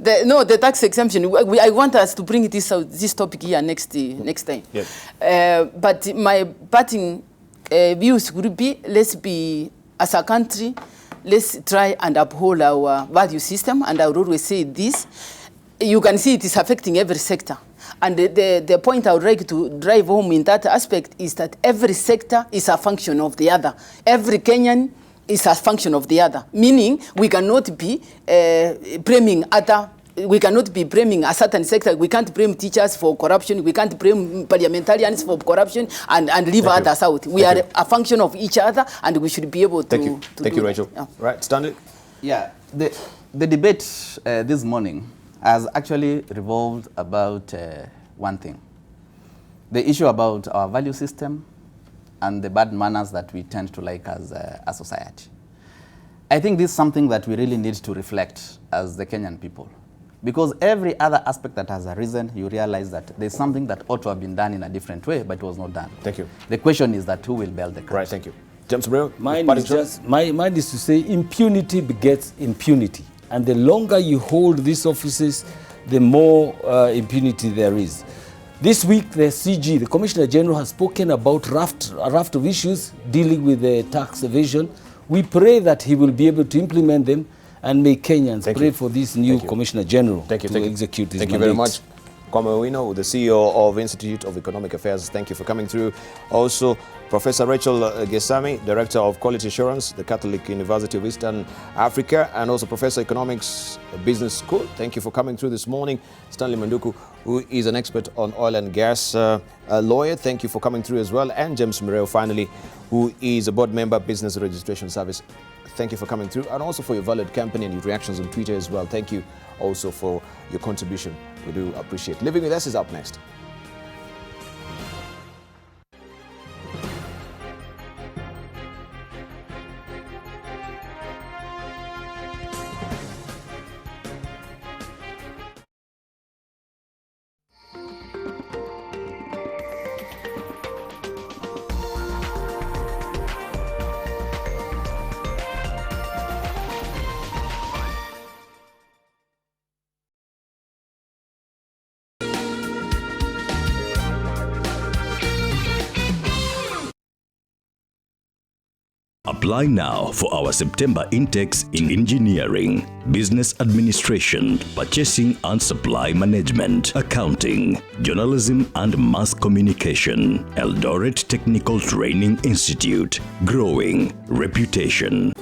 [SPEAKER 10] the tax exemption. I want us to bring this topic here next time.
[SPEAKER 1] Yes.
[SPEAKER 10] But my parting views would be, let's be, as a country, let's try and uphold our value system. And I would always say this. You can see it is affecting every sector. And the point I would like to drive home in that aspect is that every sector is a function of the other. Every Kenyan is a function of the other, meaning we cannot be blaming a certain sector. We can't blame teachers for corruption. We can't blame parliamentarians for corruption and leave others out. We are a function of each other, and we should be able to
[SPEAKER 1] Thank you, Rachel. Yeah. Right, Stanley?
[SPEAKER 9] Yeah, the debate this morning has actually revolved about one thing. The issue about our value system and the bad manners that we tend to like as a society. I think this is something that we really need to reflect as the Kenyan people. Because every other aspect that has arisen, you realize that there's something that ought to have been done in a different way, but it was not done.
[SPEAKER 1] Thank you.
[SPEAKER 9] The question is that who will build the country?
[SPEAKER 1] Right, thank you. James Breu,
[SPEAKER 8] mine is to say impunity begets impunity. And the longer you hold these offices, the more impunity there is. This week, the CG, the Commissioner General, has spoken about a raft of issues dealing with the tax evasion. We pray that he will be able to implement them, and may Kenyans pray for this new Commissioner General to execute this mandate.
[SPEAKER 1] Thank you very much. Kwame Owino, the CEO of Institute of Economic Affairs, thank you for coming through. Also, Professor Rachel Gesami, Director of Quality Assurance, the Catholic University of Eastern Africa, and also Professor Economics Business School. Thank you for coming through this morning. Stanley Manduku, who is an expert on oil and gas lawyer. Thank you for coming through as well. And James Mureo, finally, who is a board member, Business Registration Service. Thank you for coming through, and also for your valid company and your reactions on Twitter as well. Thank you also for your contribution. We do appreciate. Living with Us is up next.
[SPEAKER 2] Apply now for our September intakes in engineering, business administration, purchasing and supply management, accounting, journalism and mass communication. Eldoret Technical Training Institute. Growing reputation.